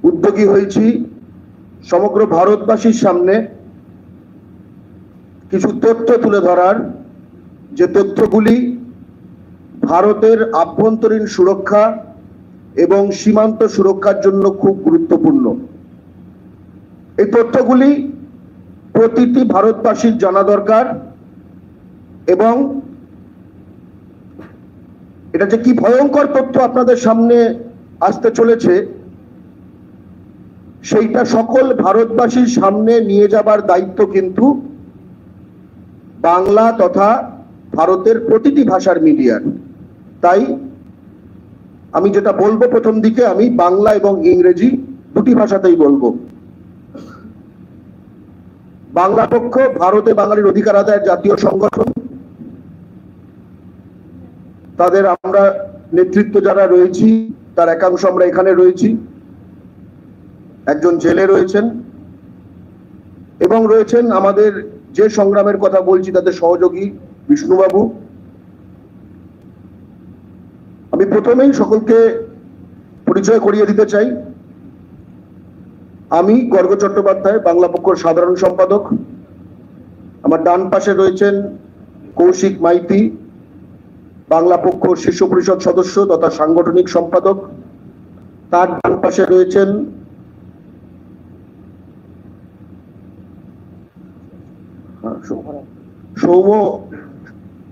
উদ্যোগী হয়েছি সমগ্র ভারতবাসীর সামনে কিছু তথ্য তুলে ধরার, যে তথ্যগুলি ভারতের আভ্যন্তরীণ সুরক্ষা এবং সীমান্ত সুরক্ষার জন্য খুব গুরুত্বপূর্ণ। এই তথ্যগুলি প্রতিটি ভারতবাসীর জানা দরকার এবং এটা যে কি ভয়ঙ্কর তথ্য আপনাদের সামনে আসতে চলেছে সেইটা সকল ভারতবাসীর সামনে নিয়ে যাবার দায়িত্ব কিন্তু বাংলা তথা ভারতের প্রতিটি ভাষার মিডিয়ার। তাই আমি যেটা বলবো প্রথম দিকে আমি বাংলা এবং ইংরেজি দুটি ভাষাতেই বলবো। বাংলা পক্ষ ভারতে বাঙালির অধিকার আদায়ের জাতীয় সংগঠন, তাদের আমরা নেতৃত্ব যারা রয়েছি তার একাংশ আমরা এখানে রয়েছি, একজন জেলে রয়েছেন এবং রয়েছেন আমাদের যে সংগ্রামের কথা বলছি তাদের সহযোগী বিষ্ণুবাবু। আমি প্রথমেই সকলকে পরিচয় করিয়ে দিতে চাই, আমি গর্গ চট্টোপাধ্যায়, বাংলা পক্ষের সাধারণ সম্পাদক। আমার ডান পাশে রয়েছেন কৌশিক মাইতি, বাংলা পক্ষ শীর্ষ পরিষদ সদস্য তথা সাংগঠনিক সম্পাদক। তার ডান পাশে রয়েছেন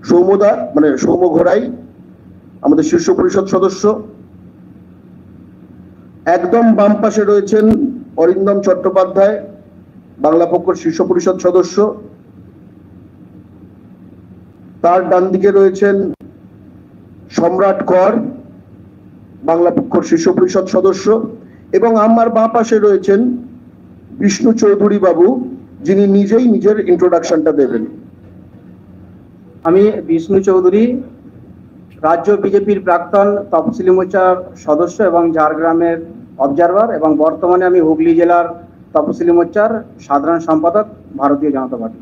সৌমদা, মানে সৌম ঘোড়াই, আমাদের শীর্ষ পরিষদ সদস্য। একদম বাম পাশে রয়েছেন অরিন্দম চট্টোপাধ্যায়, বাংলা পক্ষের শীর্ষ পরিষদ সদস্য। তার ডান দিকে রয়েছেন সম্রাট কর, বাংলা পক্ষের শীর্ষ পরিষদ সদস্য। এবং আমার বাঁ পাশে রয়েছেন বিষ্ণু চৌধুরী বাবু, যিনি নিজেই নিজের ইন্ট্রোডাকশনটা দেবেন। আমি বিষ্ণু চৌধুরী, রাজ্য বিজেপির প্রাক্তন তফসিলি মোর্চার সদস্য এবং ঝাড়গ্রামের অবজারভার, এবং বর্তমানে আমি হুগলি জেলার তফসিলি মোর্চার সাধারণ সম্পাদক, ভারতীয় জনতা পার্টি।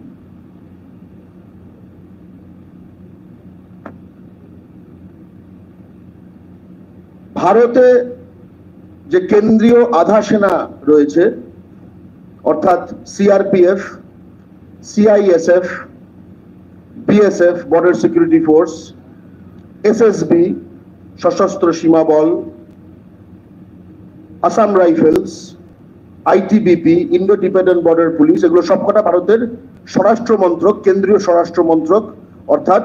ভারতে যে কেন্দ্রীয় আধা সেনা রয়েছে, অর্থাৎ CRPF, CISF, BSF Border Security Force, SSB Sashastra Seema Bal, Assam Rifles, ITBP Indo Tibetan Border Police, এগুলো সবকটা ভারতের স্বরাষ্ট্র মন্ত্রক, কেন্দ্রীয় স্বরাষ্ট্র মন্ত্রক অর্থাৎ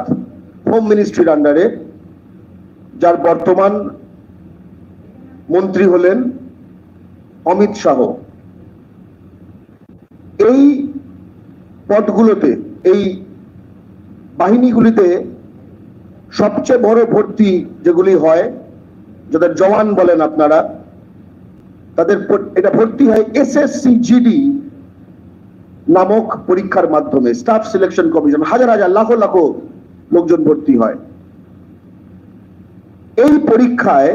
হোম মিনিস্ট্রির আন্ডারে, যার বর্তমান মন্ত্রী হলেন অমিত শাহ। এই পদগুলোতে, এই বাহিনীগুলিতে সবচেয়ে বড় ভর্তি যেগুলি হয়, যাদের জওয়ান বলেন আপনারা, তাদের এটা ভর্তি হয় এসএসসি জিডি নামক পরীক্ষার মাধ্যমে। স্টাফ সিলেকশন কমিশন, হাজার হাজার লাখো লাখো লোকজন ভর্তি হয়। এই পরীক্ষায়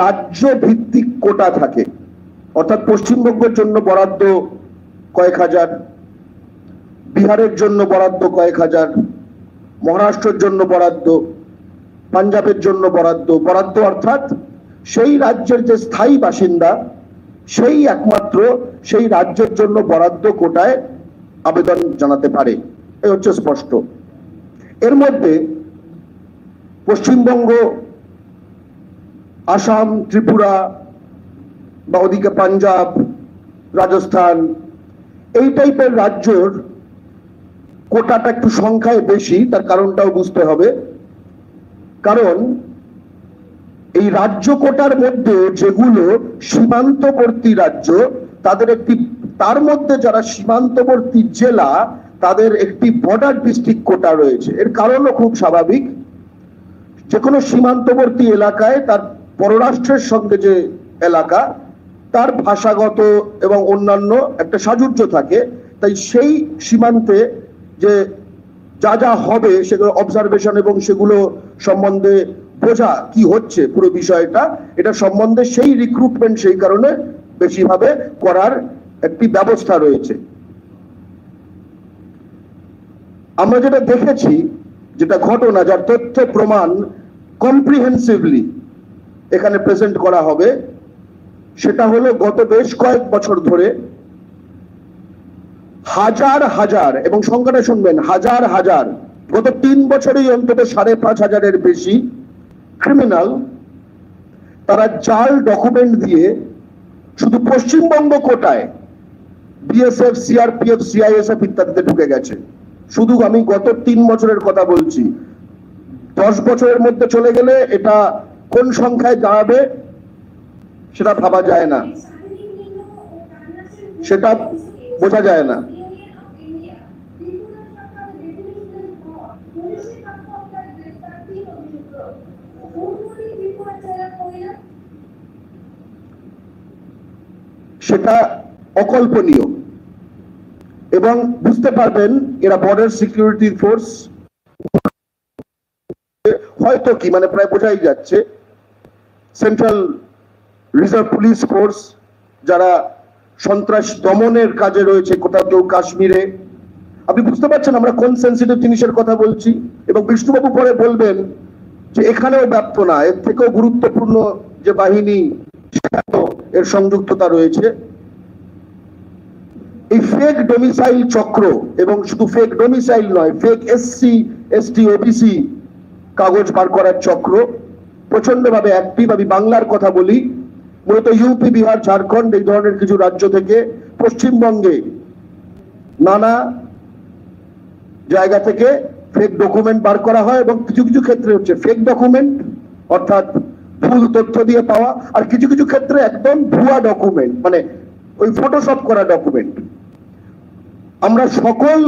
রাজ্য ভিত্তিক কোটা থাকে, অর্থাৎ পশ্চিমবঙ্গের জন্য বরাদ্দ কয়েক হাজার, বিহারের জন্য বরাদ্দ কয়েক হাজার, মহারাষ্ট্রের জন্য বরাদ্দ, পাঞ্জাবের জন্য বরাদ্দ অর্থাৎ সেই রাজ্যের যে স্থায়ী বাসিন্দা সেই একমাত্র সেই রাজ্যের জন্য বরাদ্দ কোটায় আবেদন জানাতে পারে। এই হচ্ছে স্পষ্ট। এর মধ্যে পশ্চিমবঙ্গ, আসাম, ত্রিপুরা বা ওদিকে পাঞ্জাব, রাজস্থান, এই টাইপের রাজ্যর কোটাটা একটু সংখ্যায় বেশি। তার কারণটাও বুঝতে হবে, কারণ এই রাজ্য কোটার মধ্যে যেগুলো সীমান্তবর্তী রাজ্য, তার মধ্যে যারা সীমান্তবর্তী জেলা, তাদের একটি বর্ডার ডিস্ট্রিক্ট কোটা রয়েছে। এর কারণও খুব স্বাভাবিক, যে কোনো সীমান্তবর্তী এলাকায় তার পররাষ্ট্রের সঙ্গে যে এলাকা, তার ভাষাগত এবং অন্যান্য একটা সাযুজ্য থাকে। তাই সেই সীমান্তে যে যা যা হবে সেগুলো অবজারভেশন এবং সেগুলো সম্বন্ধে বোঝা কি হচ্ছে পুরো বিষয়টা, এটা সম্বন্ধে সেই রিক্রুটমেন্ট সেই কারণে বেশিভাবে করার একটি ব্যবস্থা রয়েছে। আমরা যেটা দেখেছি, যেটা ঘটনা, যার তথ্য প্রমাণ কম্প্রিহেন্সিভলি এখানে প্রেজেন্ট করা হবে, সেটা হলো গত বেশ কয়েক বছর ধরে হাজার হাজার, এবং সংখ্যাটা শুনবেন, হাজার হাজার, গত 3 বছরেই অন্তত 5,500-এর বেশি ক্রিমিনাল তারা জাল ডকুমেন্ট দিয়ে শুধু পশ্চিমবঙ্গ কোটায় বিএসএফ, সিআরপিএফ, সিআইএসএফ ইত্যাদিতে ঢুকে গেছে। শুধু আমি গত 3 বছরের কথা বলছি। 10 বছরের মধ্যে চলে গেলে এটা কোন সংখ্যায় দাঁড়াবে সেটা ভাবা যায় না, সেটা বোঝা যায় না। সেটা অকল্পনীয়, এবং বুঝতে পারবেন এরা বর্ডার সিকিউরিটি ফোর্স, হয়তো কি মানে প্রায় বোঝাই যাচ্ছে সেন্ট্রাল রিজার্ভ পুলিশ ফোর্স, যারা সন্ত্রাস দমনের কাজে রয়েছে, কোথাও কেউ কাশ্মীরে। আপনি বুঝতে পারছেন আমরা কোন সেন্সিটিভ জিনিসের কথা বলছি। এবং বিষ্ণুবাবু পরে বলবেন যে এখানেও ব্যর্থ না, এর থেকেও গুরুত্বপূর্ণ যে বাহিনী এর সংযুক্ততা রয়েছে। এই ফেক ডোমিসাইল চক্র, এবং শুধু ফেক ডোমিসাইল নয়, ফেক এসসি, এসটি, ওবিসি কাগজ বার করার চক্র প্রচন্ড ভাবে অ্যাক্টিভ। আমি বাংলার কথা বলি, মূলত ইউপি, বিহার, ঝাড়খণ্ড এই ধরনের কিছু রাজ্য থেকে পশ্চিমবঙ্গে নানা জায়গা থেকে ফেক ডকুমেন্ট বার করা হয়, এবং কিছু কিছু ক্ষেত্রে হচ্ছে ফেক ডকুমেন্ট অর্থাৎ ভুল তথ্য দিয়ে পাওয়া, আর কিছু কিছু ক্ষেত্রে একদম ভুয়া ডকুমেন্ট, মানে ওই ফটোশপ করা ডকুমেন্ট। আমরা সকল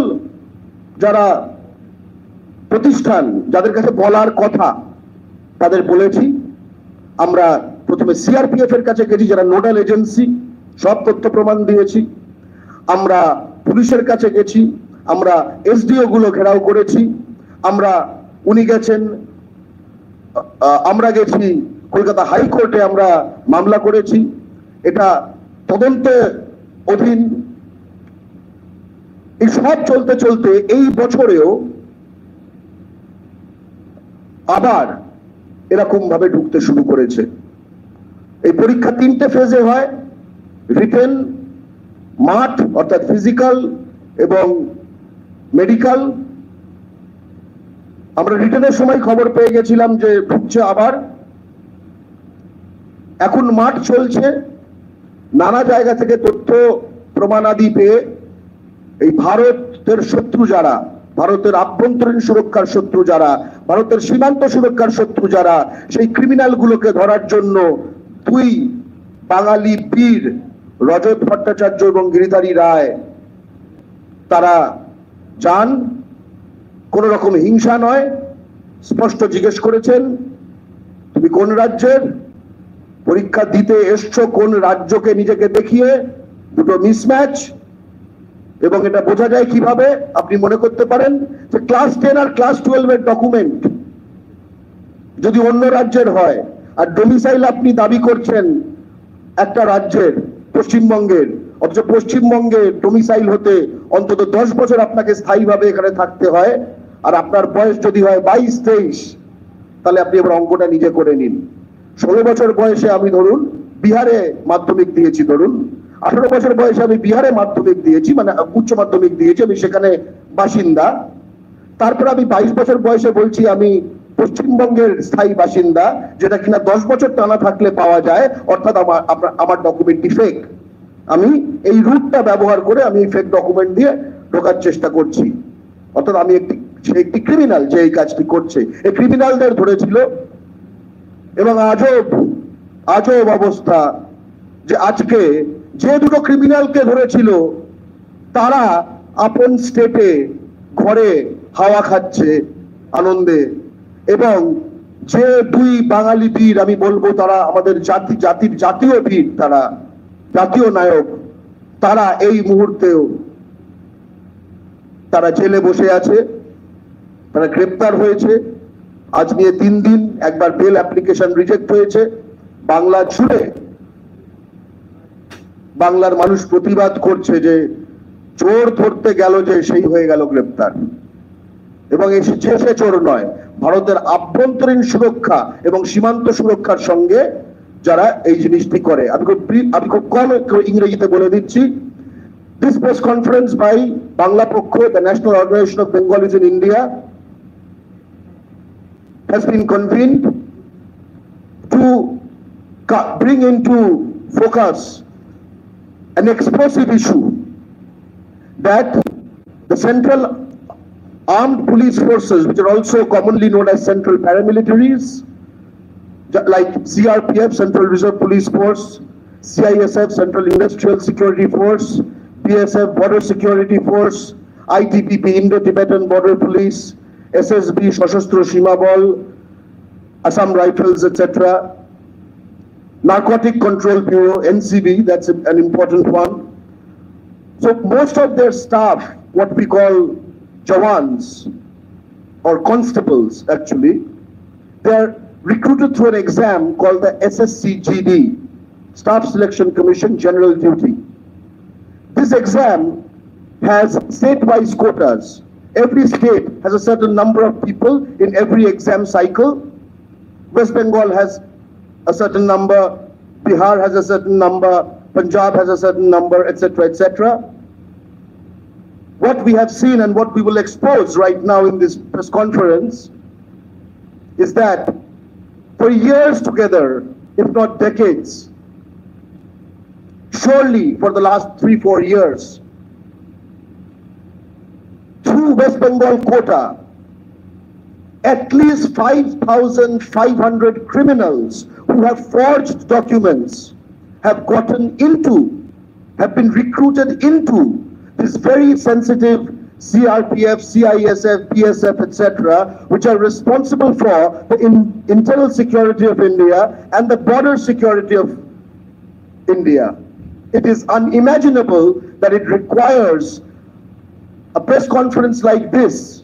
যারা প্রতিষ্ঠান যাদের কাছে বলার কথা তাদের বলেছি। আমরা প্রথমে সিআরপিএফ এর কাছে গেছি, যারা নোডাল এজেন্সি, সব তথ্য প্রমাণ দিয়েছি। আমরা পুলিশের কাছে গেছি, আমরা এসডিও গুলো ঘেরাও করেছি, উনি গেছেন, আমরা গেছি কলকাতা হাইকোর্টে, আমরা মামলা করেছি, এটা তদন্তে অধীন। এই সব চলতে চলতে এই বছরেও আবার এরকম ভাবে ঢুকতে শুরু করেছে। এই পরীক্ষা 3টে ফেজে হয়, রিটেন, মাঠ অর্থাৎ ফিজিক্যাল এবং মেডিকেল। আমরা রিটেনের সময় খবর পেয়ে গেছিলাম যে ঢুকছে আবার। এখন মাঠ চলছে, নানা জায়গা থেকে তথ্য প্রমাণাদি পেয়ে এই ভারতের শত্রু যারা, ভারতের আভ্যন্তরীণ সুরক্ষার শত্রু যারা, ভারতের সীমান্ত সুরক্ষার শত্রু যারা, সেই ক্রিমিনাল গুলোকে ধরার জন্য 2 বাঙালি বীর রজত ভট্টাচার্য এবং গিরিধারী রায় তারা যান। কোন রকম হিংসা নয়, স্পষ্ট জিজ্ঞেস করেছেন তুমি কোন রাজ্যের, পরীক্ষা দিতে এসছো কোন রাজ্যকে নিজেকে দেখিয়ে। দুটো মিসম্যাচ, এবং এটা বোঝা যায় কিভাবে, আপনি মনে করতে পারেন যে ক্লাস 10 আর ক্লাস 12 এর ডকুমেন্ট যদি অন্য রাজ্যের হয়, আর ডোমিসাইল আপনি দাবি করছেন একটা রাজ্যের, পশ্চিমবঙ্গের, অথচ পশ্চিমবঙ্গে ডোমিসাইল হতে অন্তত 10 বছর আপনাকে স্থায়ীভাবে এখানে থাকতে হয়, আর আপনার বয়স যদি হয় 22-23, তাহলে আপনি এবার অঙ্কটা নিজে করে নিন। 16 বছর বয়সে আমি ধরুন বিহারে মাধ্যমিক দিয়েছি, ধরুন 18 বছর বয়সে আমি বিহারে মাধ্যমিক দিয়েছি, মানে উচ্চ মাধ্যমিক দিয়েছি, আমি সেখানে বাসিন্দা। তারপর আমি 22 বছর বয়সে বলছি আমি পশ্চিমবঙ্গের স্থায়ী বাসিন্দা, যেটা কিনা 10 বছর টানা থাকলে পাওয়া যায়, অর্থাৎ আমার ডকুমেন্টটি ফেক। আমি এই রুটটা ব্যবহার করে আমি ফেক ডকুমেন্ট দিয়ে ঢোকার চেষ্টা করছি, অর্থাৎ আমি একটি ক্রিমিনাল যে এই কাজটি করছে। এই ক্রিমিনালদের ধরেছিল, এবং আজব অবস্থা যে আজকে যে দুটো ক্রিমিনালকে ধরেছিল তারা আপন স্টেটে ঘরে হাওয়া খাচ্ছে আনন্দে, এবং যে 2 বাঙালি বীর, আমি বলবো তারা আমাদের জাতির জাতীয় বীর, তারা জাতীয় নায়ক, তারা এই মুহূর্তেও তারা জেলে বসে আছে, তারা গ্রেপ্তার হয়েছে। আজ নিয়ে 3 দিন, একবার বেল অ্যাপ্লিকেশন রিজেক্ট হয়েছে। বাংলা জুড়ে বাংলার মানুষ প্রতিবাদ করছে যে চোর ধরতে গেল যে সেই হয়ে গেল গ্রেপ্তার, এবং সে চোর নয়, ভারতের আভ্যন্তরীণ সুরক্ষা এবং সীমান্ত সুরক্ষার সঙ্গে যারা এই জিনিসটি করে। আমি খুব কম ইংরেজিতে বলে দিচ্ছি। This press conference by Bangla Pokho, the National Organization of Bengalis in India, has been convened to bring into focus an explosive issue that the Central Armed Police Forces, which are also commonly known as Central Paramilitaries, like CRPF, Central Reserve Police Force, CISF, Central Industrial Security Force, BSF, Border Security Force, ITBP, Indo-Tibetan Border Police, SSB, Sashastro Sima Bal, Assam Rifles, etc. Narcotic Control Bureau, NCB, that's an important one. So most of their staff, what we call Jawans, or constables actually, they're recruited through an exam called the SSCGD, Staff Selection Commission General Duty. This exam has state-wise quotas. Every state has a certain number of people in every exam cycle. West Bengal has a certain number, Bihar has a certain number, Punjab has a certain number, etc., etc. What we have seen and what we will expose right now in this press conference is that for years together, if not decades, surely for the last 3-4 years, through West Bengal quota, at least 5,500 criminals who have forged documents have been recruited into this very sensitive CRPF, CISF, PSF, etc., which are responsible for the internal security of India and the border security of India. It is unimaginable that it requires a press conference like this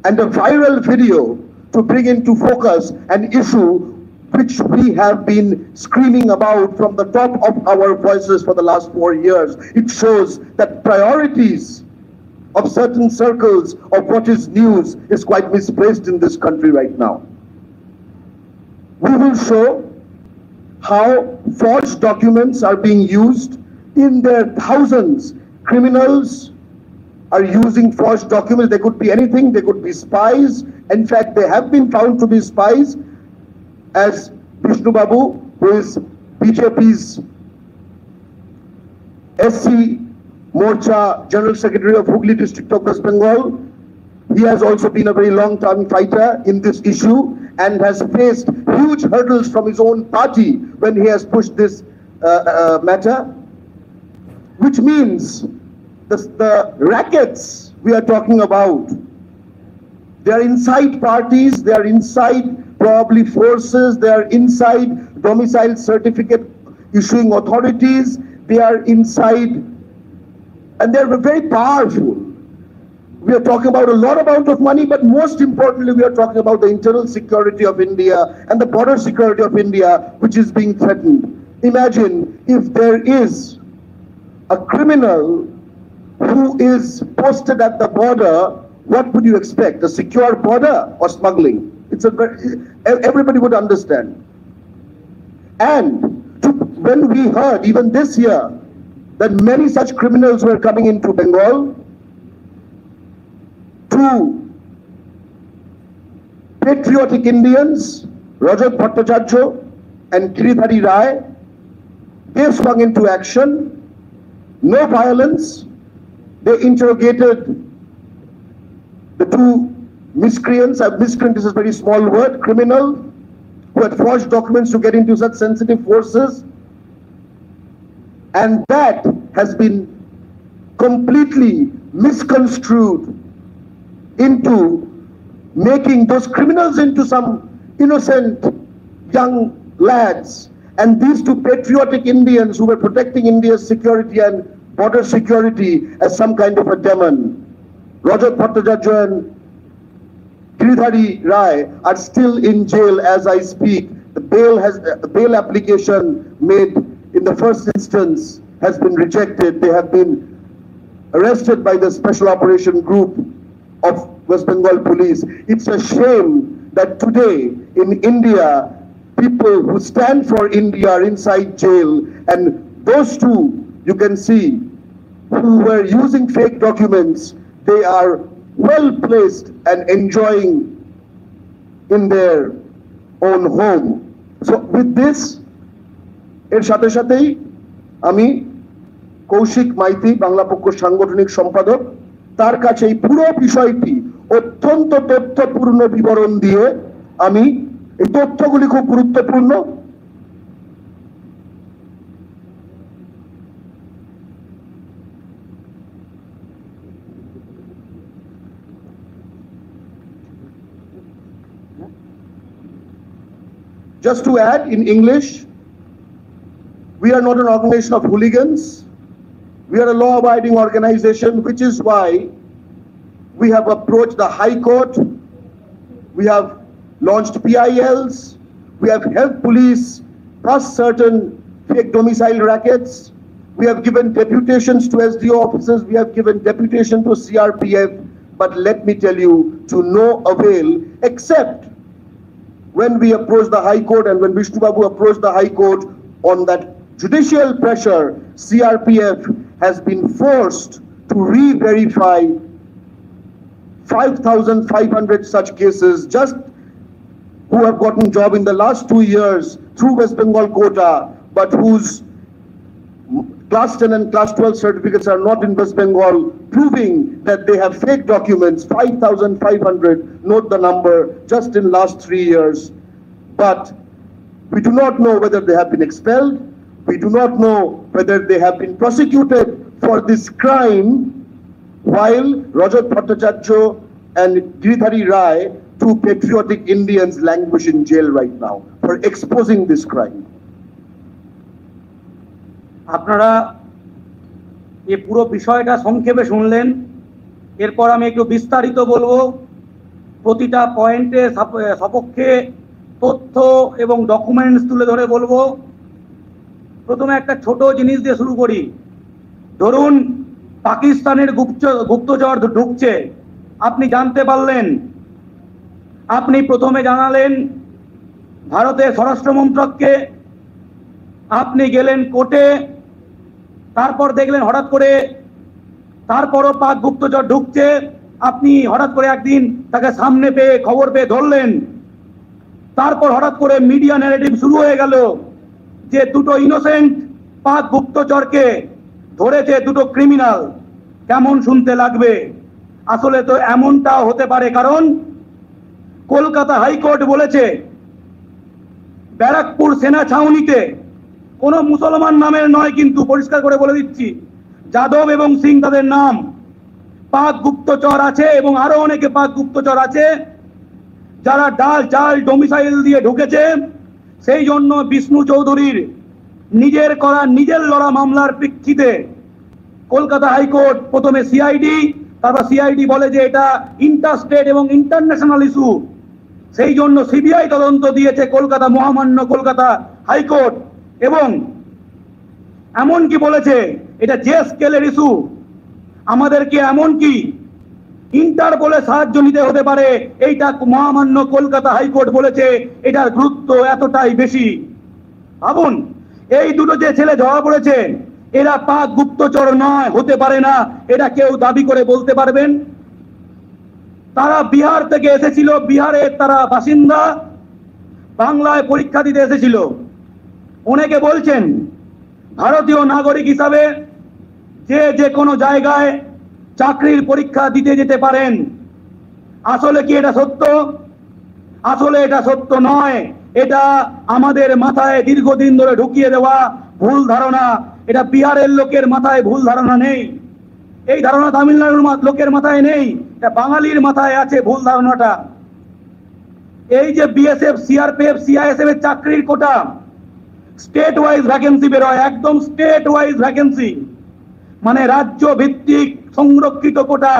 and a viral video to bring into focus an issue which we have been screaming about from the top of our voices for the last 4 years. It shows that priorities of certain circles of what is news is quite misplaced in this country right now. We will show how forged documents are being used in their thousands. Criminals are using forged documents. They could be anything. They could be spies. In fact, they have been found to be spies, as Vishnu Babu, who is BJP's SC Morcha General Secretary of Hooghly District of West Bengal. He has also been a very long-time fighter in this issue and has faced huge hurdles from his own party when he has pushed this matter, which means the rackets we are talking about, they are inside parties, they are inside probably forces, they are inside domicile certificate issuing authorities, they are inside, and they are very powerful. We are talking about a lot amount of money, but most importantly, we are talking about the internal security of India and the border security of India, which is being threatened. Imagine if there is a criminal who is posted at the border, what would you expect? A secure border or smuggling? Everybody would understand. And when we heard, even this year, that many such criminals were coming into Bengal, two patriotic Indians, Rajat Bhattacharya and Giridhari Rai, they swung into action. No violence. They interrogated the two miscreants. Miscreant is a very small word, criminal, who had forged documents to get into such sensitive forces. And that has been completely misconstrued into making those criminals into some innocent young lads. And these two patriotic Indians who were protecting India's security and border security as some kind of a demon. Rajat Bhattacharya and Giridhari Rai are still in jail as I speak. The bail application made in the first instance has been rejected. They have been arrested by the Special Operation Group of West Bengal Police. It's a shame that today in India, people who stand for India are inside jail, and those two you can see who were using fake documents, they are well placed and enjoying in their own home. So with this, এর সাথে সাথেই আমি কৌশিক মাইতি বাংলা পক্ষ সাংগঠনিক সম্পাদক, তার কাছে এই পুরো বিষয়টি অত্যন্ত তথ্যপূর্ণ বিবরণ দিয়ে আমি এই তথ্যগুলি খুব গুরুত্বপূর্ণ। Just to add in English, we are not an organization of hooligans. We are a law-abiding organization, which is why we have approached the High Court. We have launched PILs. We have helped police bust certain fake domicile rackets. We have given deputations to SDO officers. We have given deputation to CRPF. But let me tell you, to no avail, except when we approached the High Court and when Vishnu Babu approached the High Court on that judicial pressure, CRPF has been forced to re-verify 5,500 such cases just who have gotten job in the last 2 years through West Bengal quota, but whose class 10 and class 12 certificates are not in West Bengal, proving that they have fake documents, 5,500, note the number, just in last 3 years. But we do not know whether they have been expelled. We do not know whether they have been prosecuted for this crime, while Rajat Bhattacharya and Giridhari Rai, two patriotic Indians, languish in jail right now for exposing this crime. আপনারা এই পুরো বিষয়টা সংক্ষেপে শুনলেন, এরপর আমি একটু বিস্তারিত বলবো, প্রতিটা পয়েন্টে সপক্ষে তথ্য এবং ডকুমেন্টস তুলে ধরে বলবো। প্রথমে একটা ছোট জিনিস দিয়ে শুরু করি। ধরুন পাকিস্তানের গুপ্তচর ঢুকছে, আপনি জানতে পারলেন, আপনি প্রথমে জানালেন ভারতের স্বরাষ্ট্র মন্ত্রককে, আপনি গেলেন কোর্টে, তারপর দেখলেন হঠাৎ করে তারপরও পাক গুপ্তচর ঢুকছে, আপনি হঠাৎ করে একদিন তাকে সামনে পেয়ে খবর পেয়ে ধরলেন, তারপর হঠাৎ করে মিডিয়া ন্যারেটিভ শুরু হয়ে গেল যে দুটো ইনোসেন্ট পাক গুপ্তচরকে ধরেছে দুটো ক্রিমিনাল। কেমন শুনতে লাগবে? আসলে তো এমনটাও হতে পারে, কারণ কলকাতা হাইকোর্ট বলেছে ব্যারাকপুর সেনা ছাউনিতে কোনো মুসলমান নামের নয়, কিন্তু পরিষ্কার করে বলে দিচ্ছি, যাদব এবং সিং তাদের নাম, পাক গুপ্তচর আছে এবং আরো অনেকে পাক গুপ্তচর আছে যারা জাল ডোমিসাইল দিয়ে ঢুকেছে। সেই জন্য বিষ্ণু চৌধুরীর নিজের লড়া মামলার প্রেক্ষিতে কলকাতা হাইকোর্ট প্রথমে সিআইডি, তারপর সিআইডি বলে যে এটা ইন্টারস্টেট এবং ইন্টারন্যাশনাল ইস্যু, সেই জন্য সিবিআই তদন্ত দিয়েছে মহামান্য কলকাতা হাইকোর্ট, এবং এমনকি বলেছে এটা যে স্কেলের ইস্যু, আমাদেরকে এমনকি ইন্টারপোলে সাহায্য নিতে হতে পারে, এইটা মহামান্য কলকাতা হাইকোর্ট বলেছে। এটার গুরুত্ব এতটাই বেশি। ভাবুন, এই দুটো যে ছেলে ধরা পড়েছে এরা পাক গুপ্তচর নয়, হতে পারে না, এটা কেউ দাবি করে বলতে পারবেন? তারা বিহার থেকে এসেছিল, বিহারের তারা বাসিন্দা, বাংলায় পরীক্ষা দিতে এসেছিল। অনেকে বলছেন ভারতীয় নাগরিক হিসাবে যে কোনো জায়গায় চাকরির পরীক্ষা দিতে যেতে পারেন। আসলে কি এটা সত্য? আসলে এটা সত্য নয়। এটা আমাদের মাথায় দীর্ঘদিন ধরে ঢুকিয়ে দেওয়া ভুল ধারণা। এটা বিহারের লোকের মাথায় ভুল ধারণা নেই, এই ধারণা তামিলনাড়ুর লোকের মাথায় নেই, এটা বাঙালির মাথায় আছে ভুল ধারণাটা। এই যে বিএসএফ, সিআরপিএফ, সিআইএসএফ এর চাকরির কোটা স্টেট ওয়াইজ ভ্যাকেন্সি বেরোয়, একদম স্টেট ওয়াইজ ভ্যাকেন্সি, মানে রাজ্য ভিত্তিক সংরক্ষিত কোটা।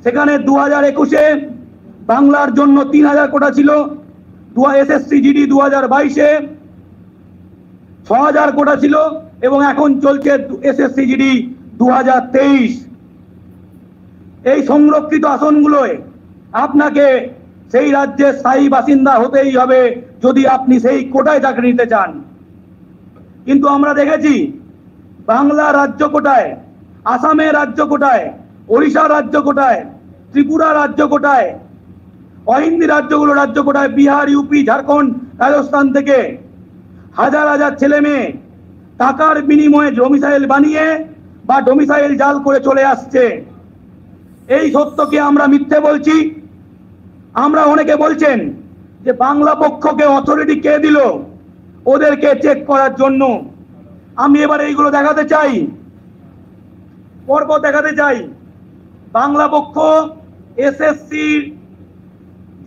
সেখানে 2021-এ বাংলার জন্য 3000 কোটা ছিল, এসএসসি জিডি 2022-এ 6000 কোটা ছিল, এবং এখন চলছে এসএসসি জিডি 2023। এই সংরক্ষিত আসনগুলোয় আপনাকে সেই রাজ্যের স্থায়ী বাসিন্দা হতেই হবে যদি আপনি সেই কোটায় চাকরি নিতে চান। কিন্তু আমরা দেখেছি বাংলা রাজ্য কোটায়, আসামের রাজ্য কোটায়, ওড়িশা রাজ্য কোটায়, ত্রিপুরা রাজ্য কোটায়, অহিন্দি রাজ্যগুলো রাজ্য কোটায়, বিহার, ইউপি, ঝাড়খণ্ড, রাজস্থান থেকে হাজার হাজার ছেলে মেয়ে টাকার বিনিময়ে ডোমিসাইল বানিয়ে বা ডোমিসাইল জাল করে চলে আসছে। এই সত্যকে আমরা মিথ্যে বলছি। আমরা অনেকে বলছেন যে বাংলা পক্ষকে অথরিটি কে দিল ওদেরকে চেক করার জন্য। আমি এবার এইগুলো দেখাতে চাই, পরপর দেখাতে চাই। বাংলা পক্ষ এসএসসি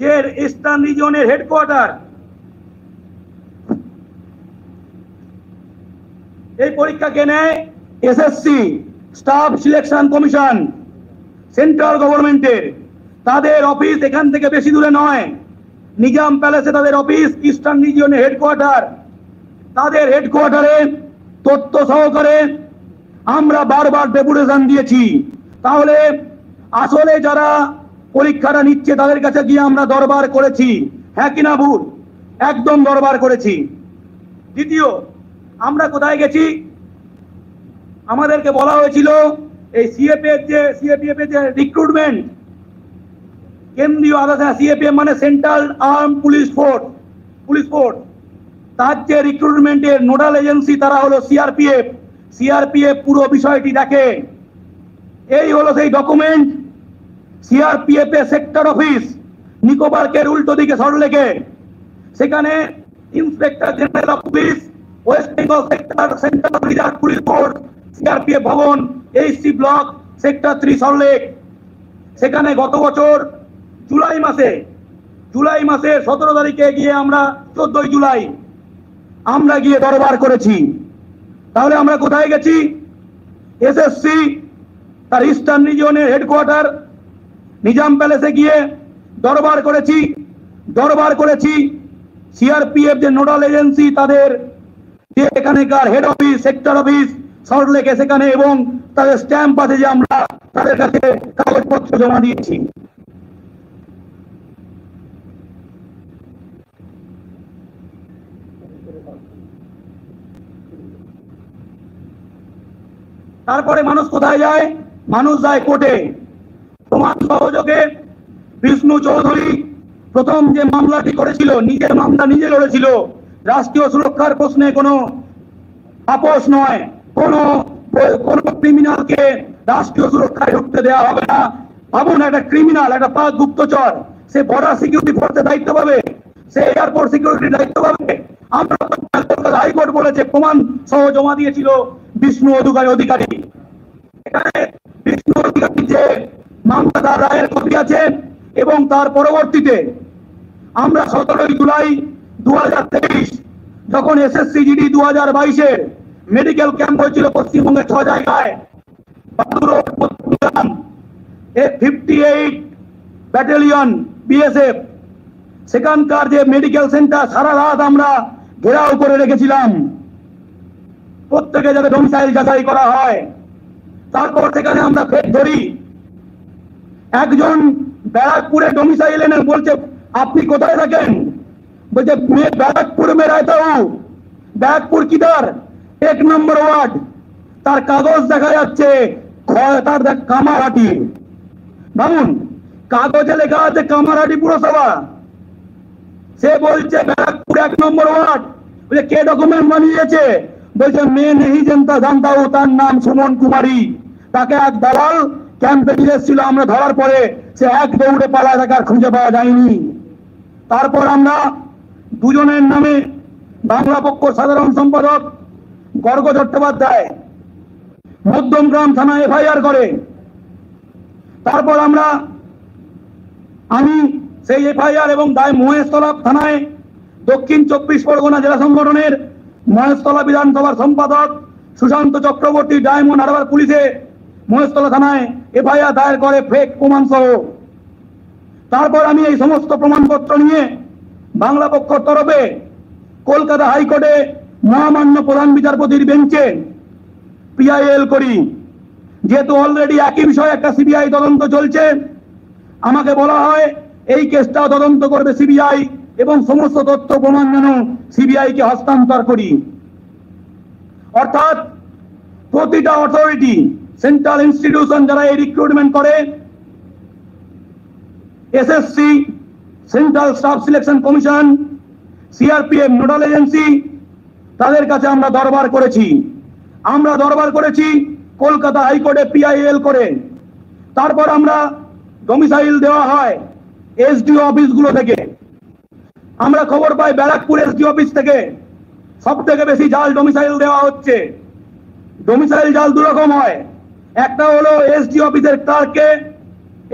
যে ইস্টার্ন রিজিয়নের হেডকোয়ার্টার, এই পরীক্ষা কে নেয়? SSC, staff selection commission, central গভর্নমেন্টের। তাদের অফিস এখান থেকে বেশি দূরে নয়, নিজাম প্যালেসে তাদের অফিস, ইস্টার্ন রিজিয়নের হেডকোয়ার্টার। তাদের হেডকোয়ার্টারে তথ্য সহকারে আমরা বারবার ডেপুটেশন দিয়েছি। তাহলে আসলে যারা পরীক্ষাটা নিচ্ছে তাদের কাছে গিয়ে আমরা দরবার করেছি, হ্যাঁ কিনা ভুল? একদম দরবার করেছি। দ্বিতীয়, আমরা কোথায় গেছি? আমাদেরকে বলা হয়েছিল এই সিএপিএফ যে রিক্রুটমেন্ট, কেন্দ্রীয় আধা সিএপিএফ মানে সেন্ট্রাল আর্ম পুলিশ ফোর্স, তার যে রিক্রুটমেন্টের নোডাল এজেন্সি তারা হলো সিআরপিএফ। সিআরপিএফ পুরো বিষয়টি দেখে। এই হলো সেই ডকুমেন্ট। সিআরপিএফ এর সেক্টর অফিস নিকো পার্কের উল্টো দিকে সরলেকে, সেখানে inspector general of police, West Bengal sector, central reserve police force, CRPF ভবন, এইচসি ব্লক, সেক্টর 3 সরলেক। সেখানে গত বছর জুলাই মাসে 17 তারিখে গিয়ে আমরা 14 জুলাই আমরা গিয়ে দরবার করেছি। তাহলে আমরা কোথায় গেছি? এসএসসি তার ইস্টার্ন রিজিয়নের হেডকোয়ার্টার নিজাম প্যালেসে গিয়ে দরবার করেছি। সিআরপিএফ যে নোডাল এজেন্সি তাদের যে এখানকার হেড অফিস, সেক্টর অফিস সল্টলেকে, সেখানে, এবং তাদের স্ট্যাম্প আছে যে আমরা তাদের কাছে কাগজপত্র জমা দিয়েছি। তারপরে মানুষ কোথায় যায়? মানুষ যায় কোর্টে। প্রমাণ সহযোগে বিষ্ণু চৌধুরী প্রথম যে মামলাটি করেছিল, নিজের মামলা নিজে লড়েছিল। রাষ্ট্রীয় সুরক্ষার প্রশ্নে কোনো আপোষ নয়, কোনো ক্রিমিনালকে রাষ্ট্রীয় সুরক্ষায় ঢুকতে দেওয়া হবে না। ভাবুন, একটা ক্রিমিনাল, একটা পাক গুপ্তচর, সে বর্ডার সিকিউরিটি ফোর্সের দায়িত্ব পাবে, সে এয়ারপোর্ট সিকিউরিটির দায়িত্ব পাবে। আমরা কলকাতা হাইকোর্ট বলেছে, প্রমাণ সহ জমা দিয়েছিল বিষ্ণু অধিকারী। এখানে বিষ্ণু অধিকারী যে মামলা, তার রায়ের কপি আছে, এবং তার পরবর্তীতে আমরা 17 জুলাই 2023 যখন এসএসসি জিডি 2022-এর মেডিকেল ক্যাম্প হয়েছিল পশ্চিমবঙ্গের 6 জায়গায়, 58 ব্যাটালিয়ন বিএসএফ, সেখানকার যে মেডিকেল সেন্টার সারা রাত আমরা ঘেরাও করে রেখেছিলাম, প্রত্যেকে যাতে ডোমিসাইল যাচাই করা হয়। তারপর সেখানে আমরা ফের ধরি। একজন ব্যারাকপুরে ডোমিসাইল এনে বলছে, আপনি কোথায় থাকেন? বলছে, ব্যারাকপুর মে রহতা হুঁ। ব্যারাকপুর কিধার? 1 নম্বর ওয়ার্ড। তার কাগজ দেখা যাচ্ছে তার কামারহাটি। ভাবুন, কাগজে লেখা আছে কামারহাটি পুরসভা, সে বলছে ব্যারাকপুর 1 নম্বর ওয়ার্ড। বলছে, কে ডকুমেন্ট বানিয়েছে? বলছে, মেয়ে নেই জানতা হু, তার নাম সুমন কুমারী। তাকে এক দালাল ক্যাম্পে নিয়ে এসেছিল, আমরা ধরার পরে সে এক দৌড়ে পালায়, তাকে আর খুঁজে পাওয়া যায়নি। তারপর আমরা দুজনের নামে বাংলা পক্ষ সাধারণ সম্পাদক গর্গ চট্টোপাধ্যায় মধ্যমগ্রাম থানায় এফআইআর করে। তারপর আমি সেই এফআইআর এবং দায় মহেশতলা থানায়, দক্ষিণ 24 পরগনা জেলা সংগঠনের মহেশতলা বিধানসভার সম্পাদক সুশান্ত চক্রবর্তী ডায়মন্ড হারবার পুলিশে মহেশতলা থানায় এফআইআর দায়ের করে ফেক প্রমাণ সহ। তারপর আমি এই সমস্ত প্রমাণপত্র নিয়ে বাংলা পক্ষের তরফে কলকাতা হাইকোর্টে মহামান্য প্রধান বিচারপতির বেঞ্চে পিআইএল করি। যেহেতু অলরেডি একই বিষয়ে একটা সিবিআই তদন্ত চলছে, আমাকে বলা হয় এই কেসটাও তদন্ত করবে সিবিআই এবং সমস্ত তথ্য প্রমাণ যেন সিবিআই কে হস্তান্তর করি। অর্থাৎ প্রতিটা অথরিটি, সেন্ট্রাল ইনস্টিটিউশন যারা এই রিক্রুটমেন্ট করে, SSC, central staff selection commission, CRPF nodal agency, তাদের কাছে আমরা দরবার করেছি। আমরা দরবার করেছি কলকাতা হাইকোর্টে পিআইএল করে। তারপর আমরা ডোমিসাইল দেওয়া হয় এসডিও অফিসগুলো থেকে। আমরা খবর পাই ব্যারাকপুর এসডিও অফিস থেকে সব থেকে বেশি জাল ডোমিসাইল দেওয়া হচ্ছে। ডোমিসাইল জাল দুরকম হয়, একটা হলো এসডিও অফিসের ক্লার্ককে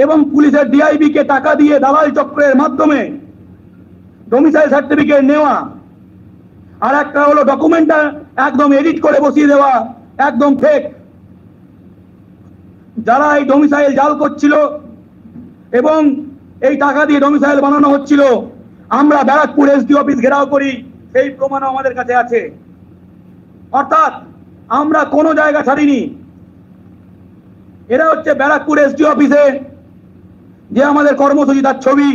এবং পুলিশের ডিআইবি কে টাকা দিয়ে দালাল চক্রের মাধ্যমে ডোমিসাইল সার্টিফিকেট নেওয়া, আর একটা হলো ডকুমেন্টটা একদম এডিট করে বসিয়ে দেওয়া, একদম ফেক। যারা এই ডোমিসাইল জাল করছিল এবং এই টাকা দিয়ে ডোমিসাইল বানানো হচ্ছিল, আমরা ব্যারাকপুর এসডিও অফিস ঘেরাও করি, সেই প্রমাণও আমাদের কাছে আছে। অর্থাৎ আমরা কোনো জায়গা ছাড়িনি। এরা হচ্ছে ব্যারাকপুর এসডিও অফিসে যে আমাদের কর্মসূচি, তার ছবি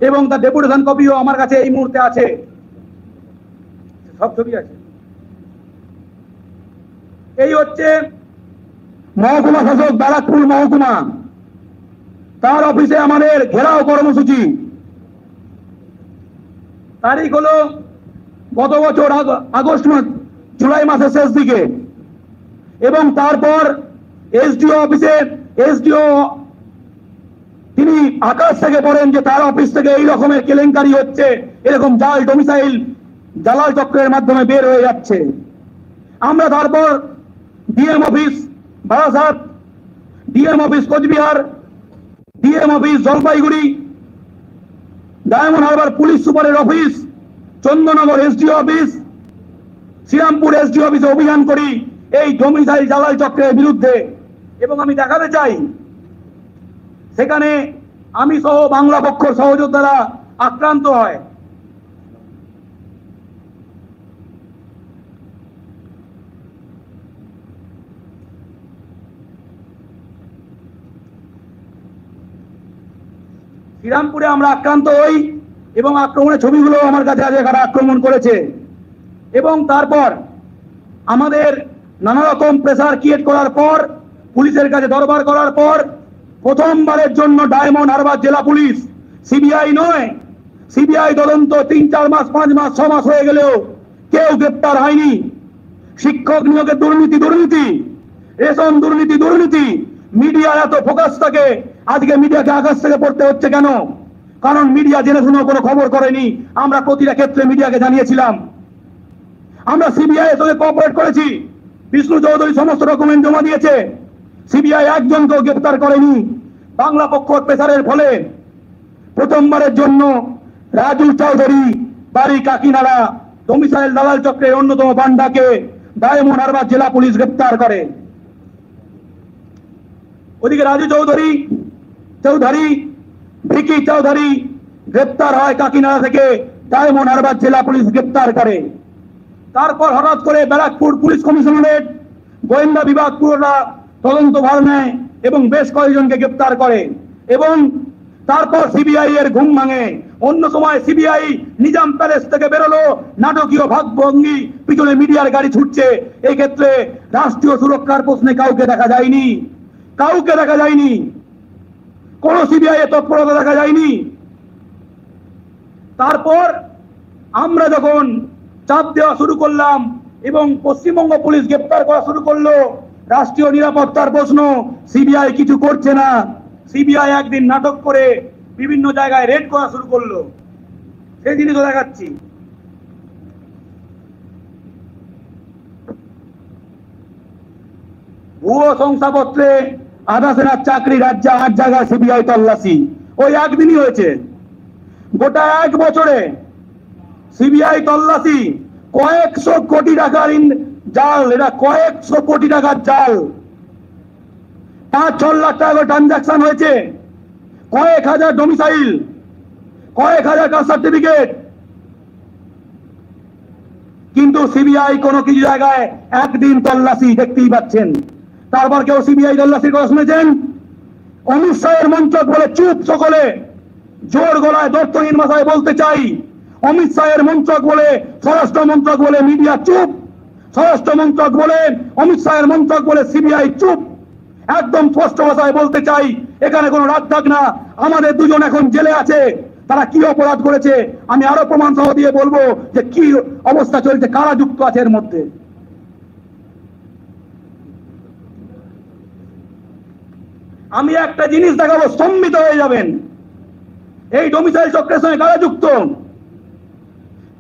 এবং তার ডেপুটেশন কপিও আমার কাছে এই মুহূর্তে আছে, সব ছবি আছে। এই হচ্ছে মহকুমা শাসক ব্যারাকপুর মহকুমা, তার অফিসে আমাদের ঘেরাও কর্মসূচি। তারিখ হলো গত বছর আগস্ট মাস, জুলাই মাসের শেষ দিকে। এবং তারপর এসডিও অফিসে এসডিও তিনি আকাশ থেকে পড়েন যে তার অফিস থেকে এই রকমের কেলেঙ্কারি হচ্ছে, এরকম জাল ডোমিসাইল দালাল চক্রের মাধ্যমে বের হয়ে যাচ্ছে। আমরা তারপর DM office Barasat, DM office Cooch Behar, DM office Jalpaiguri, Diamond Harbour police সুপারের office, Chandannagar SDO office, Serampore SDO অফিসে অভিযান করি এই ডোমিসাইল দালাল চক্রের বিরুদ্ধে। এবং আমি দেখাতে চাই সেখানে আমি সহ বাংলা পক্ষের সহযোদ্ধারা আক্রান্ত হয়। শ্রীরামপুরে আমরা আক্রান্ত হই এবং আক্রমণের ছবিগুলো আমার কাছে আছে, কারা আক্রমণ করেছে। এবং তারপর আমাদের নানা রকম প্রেসার ক্রিয়েট করার পর, পুলিশের কাছে দরবার করার পর, প্রথমবারের জন্য ডায়মন্ড হারবার জেলা পুলিশ, সিবিআই নয়, সিবিআই তদন্ত 3-4 মাস 5 মাস 6 মাস হয়ে গেলেও কেউ গ্রেপ্তার হয়নি। শিক্ষক নিয়োগের দুর্নীতি, রেশন দুর্নীতি, মিডিয়ার এত ফোকাস থাকে। আজকে মিডিয়াকে আকাশ থেকে পড়তে হচ্ছে কেন? কারণ মিডিয়া জেনে শুনেও কোনো খবর করেনি। আমরা প্রতিটা ক্ষেত্রে মিডিয়াকে জানিয়েছিলাম। আমরা সিবিআই এর সঙ্গে কোঅপারেট করেছি। বিষ্ণু চৌধুরী সমস্ত ডকুমেন্ট জমা দিয়েছে, সিবিআই একজনকেও গ্রেপ্তার করেনি। বাংলা পক্ষ প্রেসারের ফলে প্রথমবারের জন্য রাজু চৌধুরী বাড়ি কাকিনাড়া ডোমিসাইল দালাল চক্রের অন্যতম পান্ডাকে ডায়মন্ড হারবার জেলা পুলিশ গ্রেপ্তার করে। ওদিকে রাজু চৌধুরী ভিকি চৌধুরী গ্রেপ্তার হয় কাকিনাড়া থেকে, ডায়মন্ড হারবার জেলা পুলিশ গ্রেপ্তার করে। তারপর হঠাৎ করে ব্যারাকপুর পুলিশ কমিশনারেট গোয়েন্দা বিভাগ পুরোটা তদন্ত ভার নেয় এবং বেশ কয়েকজনকে গ্রেপ্তার করে। এবং তারপর সিবিআই এর ঘুম ভাঙে। অন্য সময় সিবিআই নিজাম প্যালেস থেকে বেরোলো, নাটকীয় ভাবভঙ্গি, পিছনে মিডিয়ার গাড়ি ছুটছে। এই ক্ষেত্রে রাষ্ট্রীয় সুরক্ষার প্রশ্নে কাউকে দেখা যায়নি, কোন সিবিআই এর তৎপরতা দেখা যায়নি। তারপর আমরা যখন চাপ দেওয়া শুরু করলাম এবং পশ্চিমবঙ্গ পুলিশ গ্রেপ্তার করা শুরু করলো, রাষ্ট্রীয় নিরাপত্তার প্রশ্ন, সিবিআই কিছু করছে না। সিবিআই একদিন নাটক করে বিভিন্ন জায়গায় রেড করা শুরু করলো, সেই জিনিসও দেখাচ্ছি। ভুয়ো শংসাপত্রে আধা সেনার চাকরি, রাজ্যে 8 জায়গায় সিবিআই তল্লাশি। ওই একদিনই হয়েছে, গোটা 1 বছরে সিবিআই তল্লাশি কয়েকশো কোটি টাকার জাল। এটা কয়েকশো কোটি টাকার জাল। 5-6 লাখ টাকা ট্রানজাকশন হয়েছে, কয়েক হাজার ডোমিসাইল, কয়েক হাজার কাস্ট সার্টিফিকেট। কিন্তু সিবিআই কোনো কিছু জায়গায় একদিন তল্লাশি দেখতেই পাচ্ছেন। তারপর কেউ সিবিআই তল্লাশির কথা শুনেছেন? অমিত শাহের মন্ত্রক বলে চুপ সকলে। জোর গলায় দর্থহীন ভাষায় বলতে চাই, অমিত শাহের মন্ত্রক বলে স্বরাষ্ট্র মন্ত্রক বলে মিডিয়া চুপ, স্বরাষ্ট্র মন্ত্রক বলে অমিত শাহের মন্ত্রক বলে সিবিআই চুপ। একদম স্পষ্ট ভাষায় বলতে চাই, এখানে কোনো রাগ থাক না। আমাদের দুজন এখন জেলে আছে, তারা কি অপরাধ করেছে আমি আরো প্রমাণ সহ দিয়ে বলবো যে কি অবস্থা চলছে, কারা যুক্ত আছে এর মধ্যে। আমি একটা জিনিস দেখাবো, স্তম্ভিত হয়ে যাবেন। এই ডোমিসাইল চক্রের সঙ্গে কারা যুক্ত?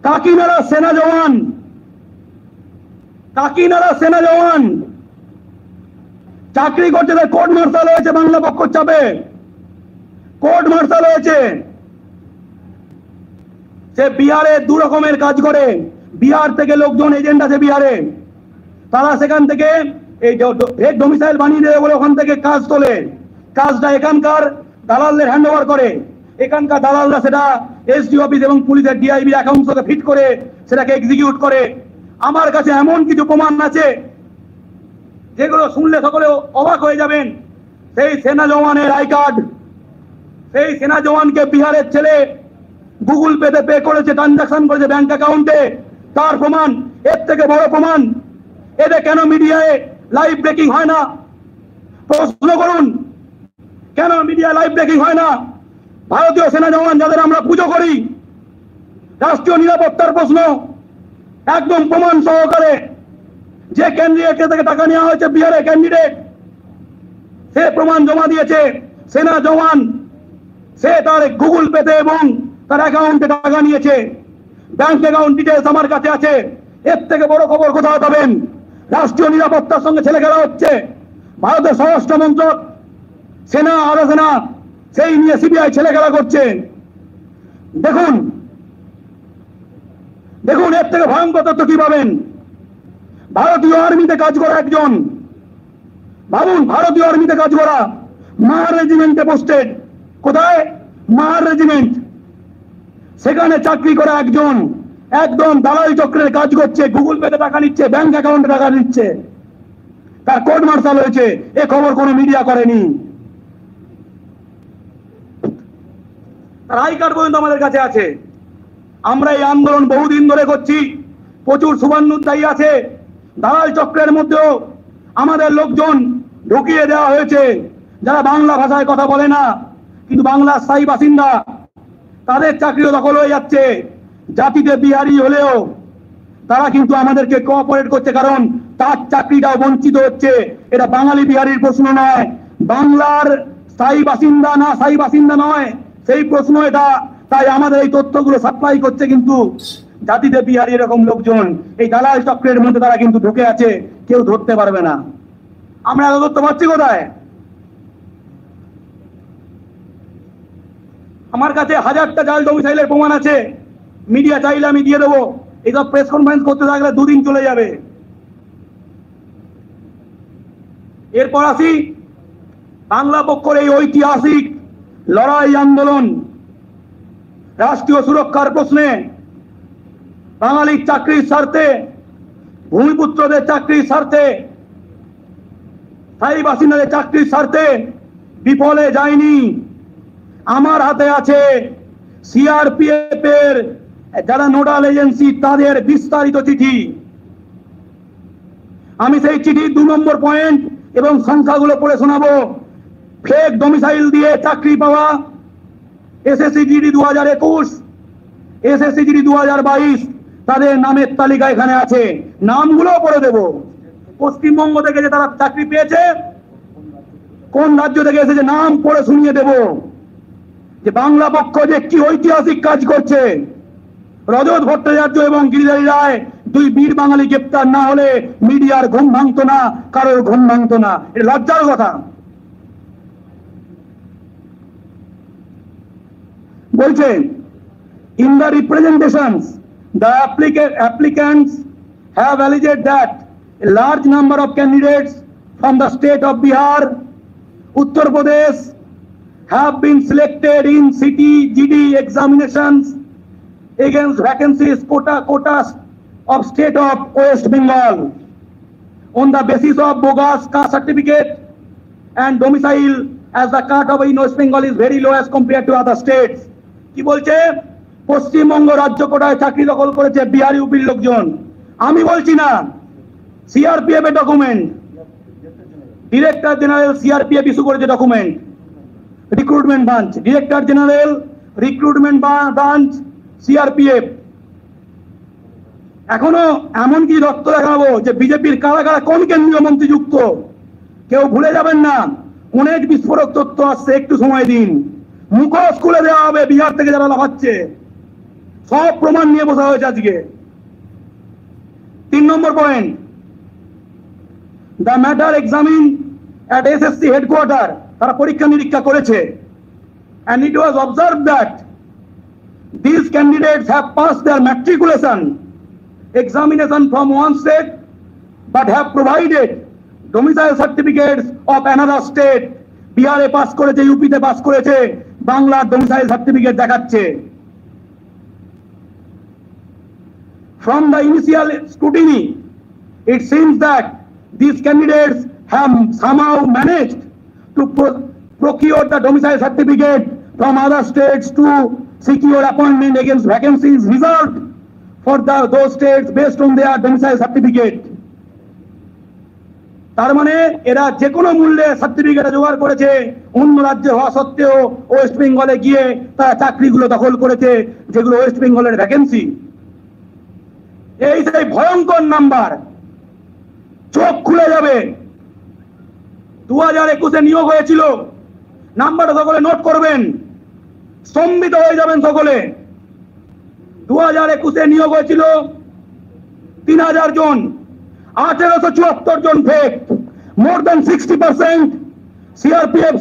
কাকিনাড়া সেনা জওয়ান, কাকিনাড়া সেনা জওয়ান চাকরি করছে, তার কোর্ট মার্শাল হয়েছে বাংলা পক্ষ চাপে, কোর্ট মার্শাল হয়েছে। সে বিহারে দু রকমের কাজ করে, বিহার থেকে লোকজন এজেন্ট আছে বিহারে, তারা সেখান থেকে এই ডোমিসাইল বানিয়ে দেবে বলে ওখান থেকে কাজ তোলে, কাজটা এখানকার দালালদের হ্যান্ড ওভার করে, এখানকার দালালরা সেটা এসডি অফিস এবং পুলিশের ডিআইবি অ্যাকাউন্টসকে ফিট করে সেটাকে এক্সিকিউট করে। আমার কাছে এমন কিছু প্রমাণ আছে যেগুলো শুনলে সকলে অবাক হয়ে যাবেন। সেই সেনা জওয়ানের আই কার্ড, সেই সেনা জওয়ানকে বিহারের ছেলে গুগল পেতে পে করেছে, ট্রানজাকশন করেছে ব্যাংক অ্যাকাউন্টে, তার প্রমাণ। এর থেকে বড় প্রমাণ, এদের কেন মিডিয়ায় লাইভ ব্রেকিং হয় না? প্রশ্ন করুন, কেন মিডিয়া লাইভ ব্রেকিং হয় না? ভারতীয় সেনা জওয়ান যাদের আমরা পুজো করি, রাষ্ট্রীয় নিরাপত্তার প্রশ্ন একদম প্রমাণ সহকারে, যে ক্যান্ডিডেট থেকে টাকা নেওয়া হয়েছে বিহারে ক্যান্ডিডেট, সে প্রমাণ জমা দিয়েছে। সেনা জওয়ান সে তার গুগল পেতে এবং তার অ্যাকাউন্টে টাকা নিয়েছে, ব্যাংক অ্যাকাউন্ট ডিটেলস আমার কাছে আছে। এর থেকে বড় খবর কোথাও পাবেন? রাষ্ট্রীয় নিরাপত্তার সঙ্গে ছেলে খেলা হচ্ছে। ভারতের স্বরাষ্ট্র মন্ত্রক, সেনা, আধা সেনা, সেই নিয়ে সিবিআই ছেলে খেলা করছে। দেখুন দেখুন, এর থেকে ভয়ঙ্কর তথ্য কি পাবেন? ভারতীয় আর্মিতে কাজ করা একজন, ভাবুন, ভারতীয় আর্মিতে কাজ করা, মাহার রেজিমেন্টে পোস্টেড। কোথায়? মাহার রেজিমেন্ট। সেখানে চাকরি করা একজন একদম দালাল চক্রের কাজ করছে, গুগল পেতে টাকা নিচ্ছে, ব্যাংক অ্যাকাউন্টে টাকা নিচ্ছে, তার কোর্ট মার্শাল হয়েছে। এ খবর কোনো মিডিয়া করেনি। তার আই কার্ড পর্যন্ত আমাদের কাছে আছে। আমরা এই আন্দোলন বহুদিন ধরে করছি, প্রচুর শুভান্নদায়ী আছে। দালাল চক্রের মধ্যেও আমাদের লোকজন ঢুকিয়ে দেওয়া হয়েছে, যারা বাংলা ভাষায় কথা বলে না কিন্তু বাংলার স্থায়ী বাসিন্দা, তাদের চাকরিও দখল হয়ে যাচ্ছে। জাতিতে বিহারি হলেও তারা কিন্তু আমাদেরকে কোঅপারেট করছে, কারণ তার চাকরিটাও বঞ্চিত হচ্ছে। এটা বাঙালি বিহারির প্রশ্ন নয়, বাংলার স্থায়ী বাসিন্দা না স্থায়ী বাসিন্দা নয় সেই প্রশ্ন এটা। তাই আমাদের এই তথ্যগুলো সাপ্লাই করছে কিন্তু জাতিতে বিহারি এরকম লোকজন, এই দালাল চক্রের মধ্যে তারা কিন্তু ঢুকে আছে, কেউ ধরতে পারবে না। আমরা এত তথ্য পাচ্ছি কোথায়? আমার কাছে হাজারটা জাল ডোমিসাইলের প্রমাণ আছে, মিডিয়া চাইলে আমি দিয়ে দেবো। এইসব প্রেস কনফারেন্স করতে থাকলে দুদিন চলে যাবে। এরপর আসি বাংলা পক্ষের এই ঐতিহাসিক লড়াই আন্দোলন, রাষ্ট্রীয় সুরক্ষার প্রশ্নে, বাঙালির চাকরির স্বার্থে, ভূমিপুত্রদের চাকরির স্বার্থে, স্থায়ী বাসিন্দাদের চাকরির স্বার্থে বিফলে যায়নি। আমার হাতে আছে সিআরপিএফ এর যারা নোডাল এজেন্সি, তাদের বিস্তারিত চিঠি। আমি সেই চিঠির 2 নম্বর পয়েন্ট এবং সংখ্যাগুলো পড়ে শোনাবো। ফেক ডোমিসাইল দিয়ে চাকরি পাওয়া, এসএসসি জিডি 2021, এসএসসি জিডি 2022, তাদের নামের তালিকা এখানে আছে, নামগুলো পড়ে দেব। পশ্চিমবঙ্গ থেকে যে তারা চাকরি পেয়েছে, কোন রাজ্য থেকে এসেছে নাম পড়ে শুনিয়ে দেব, যে বাংলা পক্ষ যে কি ঐতিহাসিক কাজ করছে। রজত ভট্টাচার্য এবং গিরিধারী রায়, 2 বীর বাঙালি গ্রেপ্তার না হলে মিডিয়ার ঘুম ভাঙতো না, কারোর ঘুম ভাঙতো না। এটা লজ্জার কথা। বলছেন, in the representations the applicants have alleged that a large number of candidates from the state of Bihar, Uttar Pradesh have been selected in city GD examinations against vacancies quotas of state of West Bengal on the basis of bogus caste certificate and domicile, as the cut of in West Bengal is very low as compared to other states. কি বলছে? পশ্চিমবঙ্গ রাজ্য কোটায় চাকরি দখল করেছে বিহার ইউপির লোকজন। আমি বলছি না, সিআরপিএফ এর document, director general CRPF issue করেছে document, recruitment branch, director general recruitment branch CRPF. এখনো এমনকি রক্ত দেখাবো যে বিজেপির কারা কারা কোন কেন্দ্রীয় মন্ত্রী যুক্ত, কেউ ভুলে যাবেন না। অনেক বিস্ফোরক তথ্য আসছে, একটু সময় দিন। মুখোশ খুলে দেওয়া হবে বিহার থেকে যারা লাফাচ্ছে, সব প্রমাণ নিয়ে বসা হয়েছে আজকে। 3 number point, the matter examine at SSC headquarter, তারা পরীক্ষা নিরীক্ষা করেছে, and it was observed that these candidates have passed their matriculation examination from one state but have provided domicile certificates of another state. বিহারে pass করেছে, ইউপিতে pass করেছে, বাংলার domicile certificate দেখাচ্ছে। From the initial scrutiny, it seems that these candidates have somehow managed to procure the domicile certificate from other states to secure appointment against vacancies reserved for those states based on their domicile certificate. তার মানে এরা যে কোনো মূল্যে certificate জোগাড় করেছে, অন্য রাজ্যে হওয়া সত্ত্বেও ওয়েস্ট বেঙ্গলে গিয়ে তারা চাকরিগুলো দখল করেছে যেগুলো ওয়েস্ট বেঙ্গলের ভ্যাকেন্সি। এই সেই ভয়ঙ্কর নাম্বার, চোখ খুলে যাবে। 2021-এ নিয়োগ হয়েছিল, নাম্বারটা সকলে নোট করবেন, স্তম্ভিত হয়ে যাবেন সকলে। 2021-এ নিয়োগ হয়েছিল 3000 জন, 1874 জন fake, more than 60% CRPF,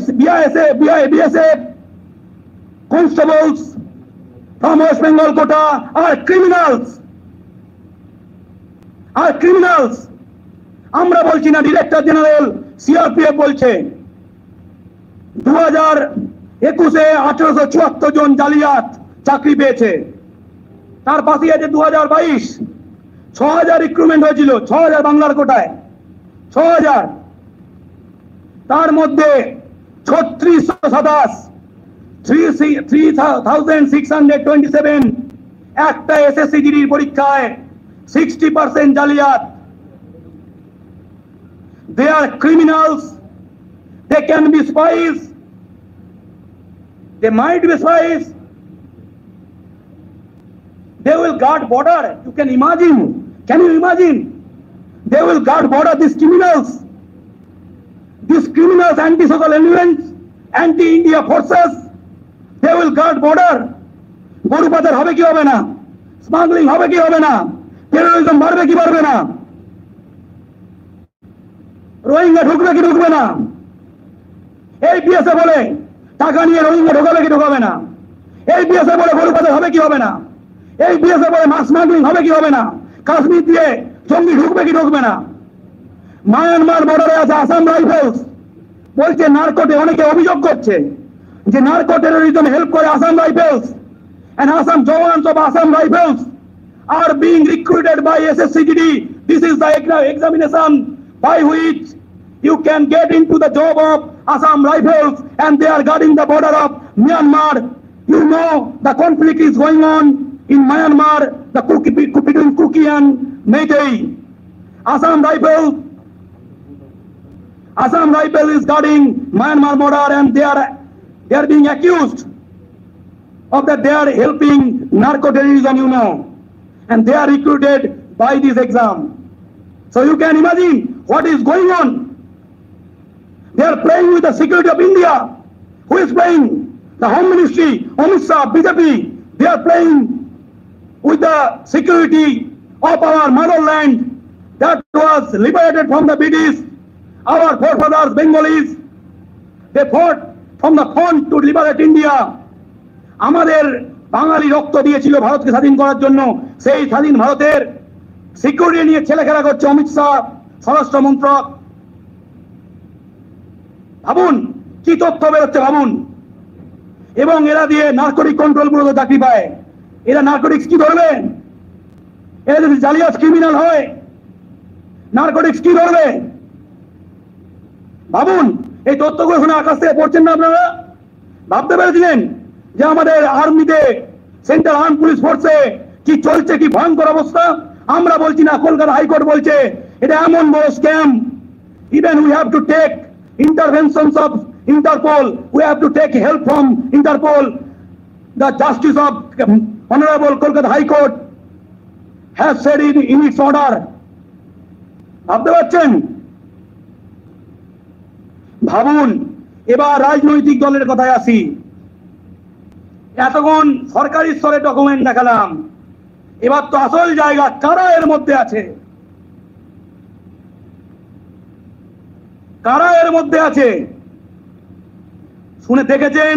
BSF constables from West Bengal quota are criminals. আমরা বলছি না, ডিরেক্টর জেনারেল সিআরপিএফ বলছে। 2021-এ 1874 জন জালিয়াত চাকরি পেয়েছে। তার পাশে আছে 2022, 6000 রিক্রুটমেন্ট হয়েছিল, 6000 বাংলার কোটায়, 6000। তার মধ্যে 3627, 3627 একটা এসএসসি জিডির পরীক্ষায় 60% জালিয়াত। They are criminals. They can be spies. They might be spies. They will guard border. You can imagine. Can you imagine? They will guard border, these criminals. These criminals, anti-social elements, anti-India forces, they will guard border. গরু পাচার হবে কি হবে না? Smuggling হবে কি হবে না? টেরোরিজম বাড়বে কি বাড়বে না? রোহিঙ্গা ঢুকবে কি ঢুকবে না? এই বিএসএ বলে টাকা নিয়ে রোহিঙ্গা ঢোকাবে কি ঢোকাবে না? এই বিএসএ বলে গরু পাচার হবে কি হবে না? এই বিএসএ বলে মাস স্মাগলিং হবে কি হবে না? কাশ্মীর দিয়ে জঙ্গি ঢুকবে কি ঢুকবে না? মায়ানমার বর্ডারে আছে আসাম রাইফেলস, বলছে নারকোটে, অনেকে অভিযোগ করছে যে নারকো টেরোরিজম হেল্প করে Assam rifles, and Assam jawans of Assam Rifles are being recruited by SSCGD. This is the examination by which you can get into the job of Assam Rifles, and they are guarding the border of Myanmar. You know the conflict is going on in Myanmar, between Kuki and Meitei. Assam Rifle is guarding Myanmar border, and they are being accused of that they are helping narco-terrorism, you know, and they are recruited by this exam. So you can imagine what is going on. They are playing with the security of India. Who is playing? The Home Ministry, Amit Shah, BJP. They are playing with the security of our motherland that was liberated from the British. Our forefathers, Bengalis, they fought from the front to liberate India. আমাদের বাঙালি রক্ত দিয়েছিল ভারতকে স্বাধীন করার জন্য। সেই স্বাধীন ভারতের সিকিউরিটি নিয়ে ছেলেখেলা করছে অমিত শাহ, স্বরাষ্ট্র মন্ত্রক। ভাবুন কি তথ্য বেরোচ্ছে, ভাবুন। এবং এরা দিয়ে নার্কোটিক কন্ট্রোল ব্যুরোতে চাকরি পায়। এরা নার্কোটিক্স কি ধরবে? এরা যদি জালিয়াত ক্রিমিনাল হয়, নার্কোটিক্স কি ধরবে? ভাবুন, এই তথ্যগুলো শুনে আকাশ থেকে পড়ছেন না আপনারা? ভাবতে পেরেছিলেন যে আমাদের আর্মিতে, সেন্ট্রাল আর্ম পুলিশ ফোর্সে কি চলছে, কি ভয়ঙ্কর অবস্থা। আমরা বলছি না, কলকাতা হাইকোর্ট বলছে এটা এমন বড় scam, even we have to take interventions of Interpol, we have to take help from Interpol. The justice of Honorable Kolkata High Court has said in its order. ভাবতে পারছেন? ভাবুন। এবার রাজনৈতিক দলের কথায় আসি। এতক্ষণ সরকারি স্তরে ডকুমেন্ট দেখালাম, এবার তো আসল জায়গা কারা এর মধ্যে আছে। কারা এর মধ্যে আছে শুনে দেখেছেন।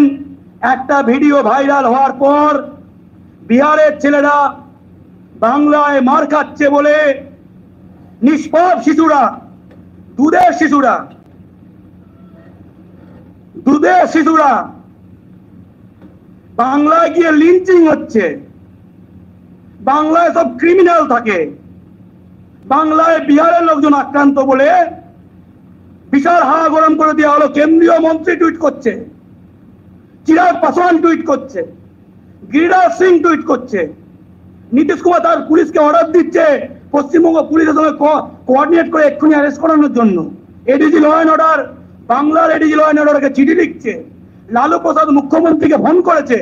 একটা ভিডিও ভাইরাল হওয়ার পর বিহারের ছেলেরা বাংলায় মার খাচ্ছে বলে নিষ্পাপ শিশুরা, দুধের শিশুরা বাংলায় গিয়ে লিঞ্চিং হচ্ছে। বাংলায় সব ক্রিমিনাল থাকে, বাংলায় বিহারের লোকজন আক্রান্ত বলে বিশাল হাওয়া গরম করে দেওয়া হলো। কেন্দ্রীয় মন্ত্রী টুইট করছে, চিরাগ পাসওয়ান টুইট করছে, গিরিরাজ সিং টুইট করছে, নীতিশ কুমার তার পুলিশকে অর্ডার দিচ্ছে পশ্চিমবঙ্গ পুলিশের সঙ্গে কোঅর্ডিনেট করে এক্ষুনি অ্যারেস্ট করানোর জন্য। এডিজি ল অ্যান্ড অর্ডার, বাংলার এডিজি ল অ্যান্ড অর্ডারকে চিঠি লিখছে। লালু প্রসাদ মুখ্যমন্ত্রীকে ফোন করেছে,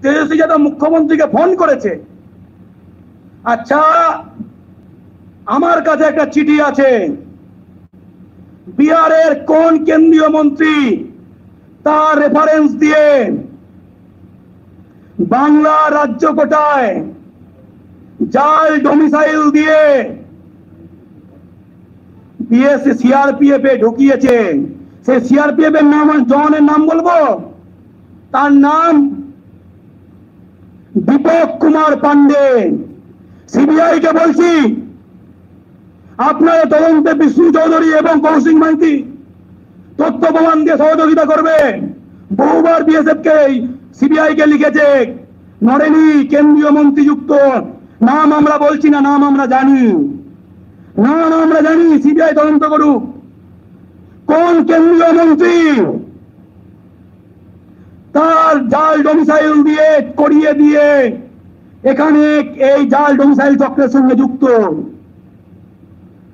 তেজস্বী যাদব মুখ্যমন্ত্রীকে ফোন করেছে। আচ্ছা, আমার কাছে একটা চিঠি আছে, বিহারের কোন কেন্দ্রীয় মন্ত্রী তার রেফারেন্স দিয়ে বাংলা রাজ্য কোটায় জাল ডোমিসাইল দিয়ে সিআরপিএফ এ ঢুকিয়েছে। সেই সিআরপিএফ এর নাম, জওয়ানের নাম বলবো, তার নাম দীপক কুমার পান্ডে। সিবিআই কে বলছি, আপনারা তদন্তে বিষ্ণু চৌধুরী এবং কৌশিক মাইতি তথ্য প্রমাণ দিয়ে সহযোগিতা করবে। বহুবার বিএসএফ কে, সিবিআই কে লিখেছে, নড়েনি কেন্দ্রীয় মন্ত্রী যুক্ত। নাম আমরা বলছি না, নাম আমরা জানি, নাম আমরা জানি। সিবিআই তদন্ত করুক কোন কেন্দ্রীয় মন্ত্রী তার জাল ডোমিসাইল দিয়ে করিয়ে দিয়ে এখানে এই জাল ডোমিসাইল চক্রের সঙ্গে যুক্ত।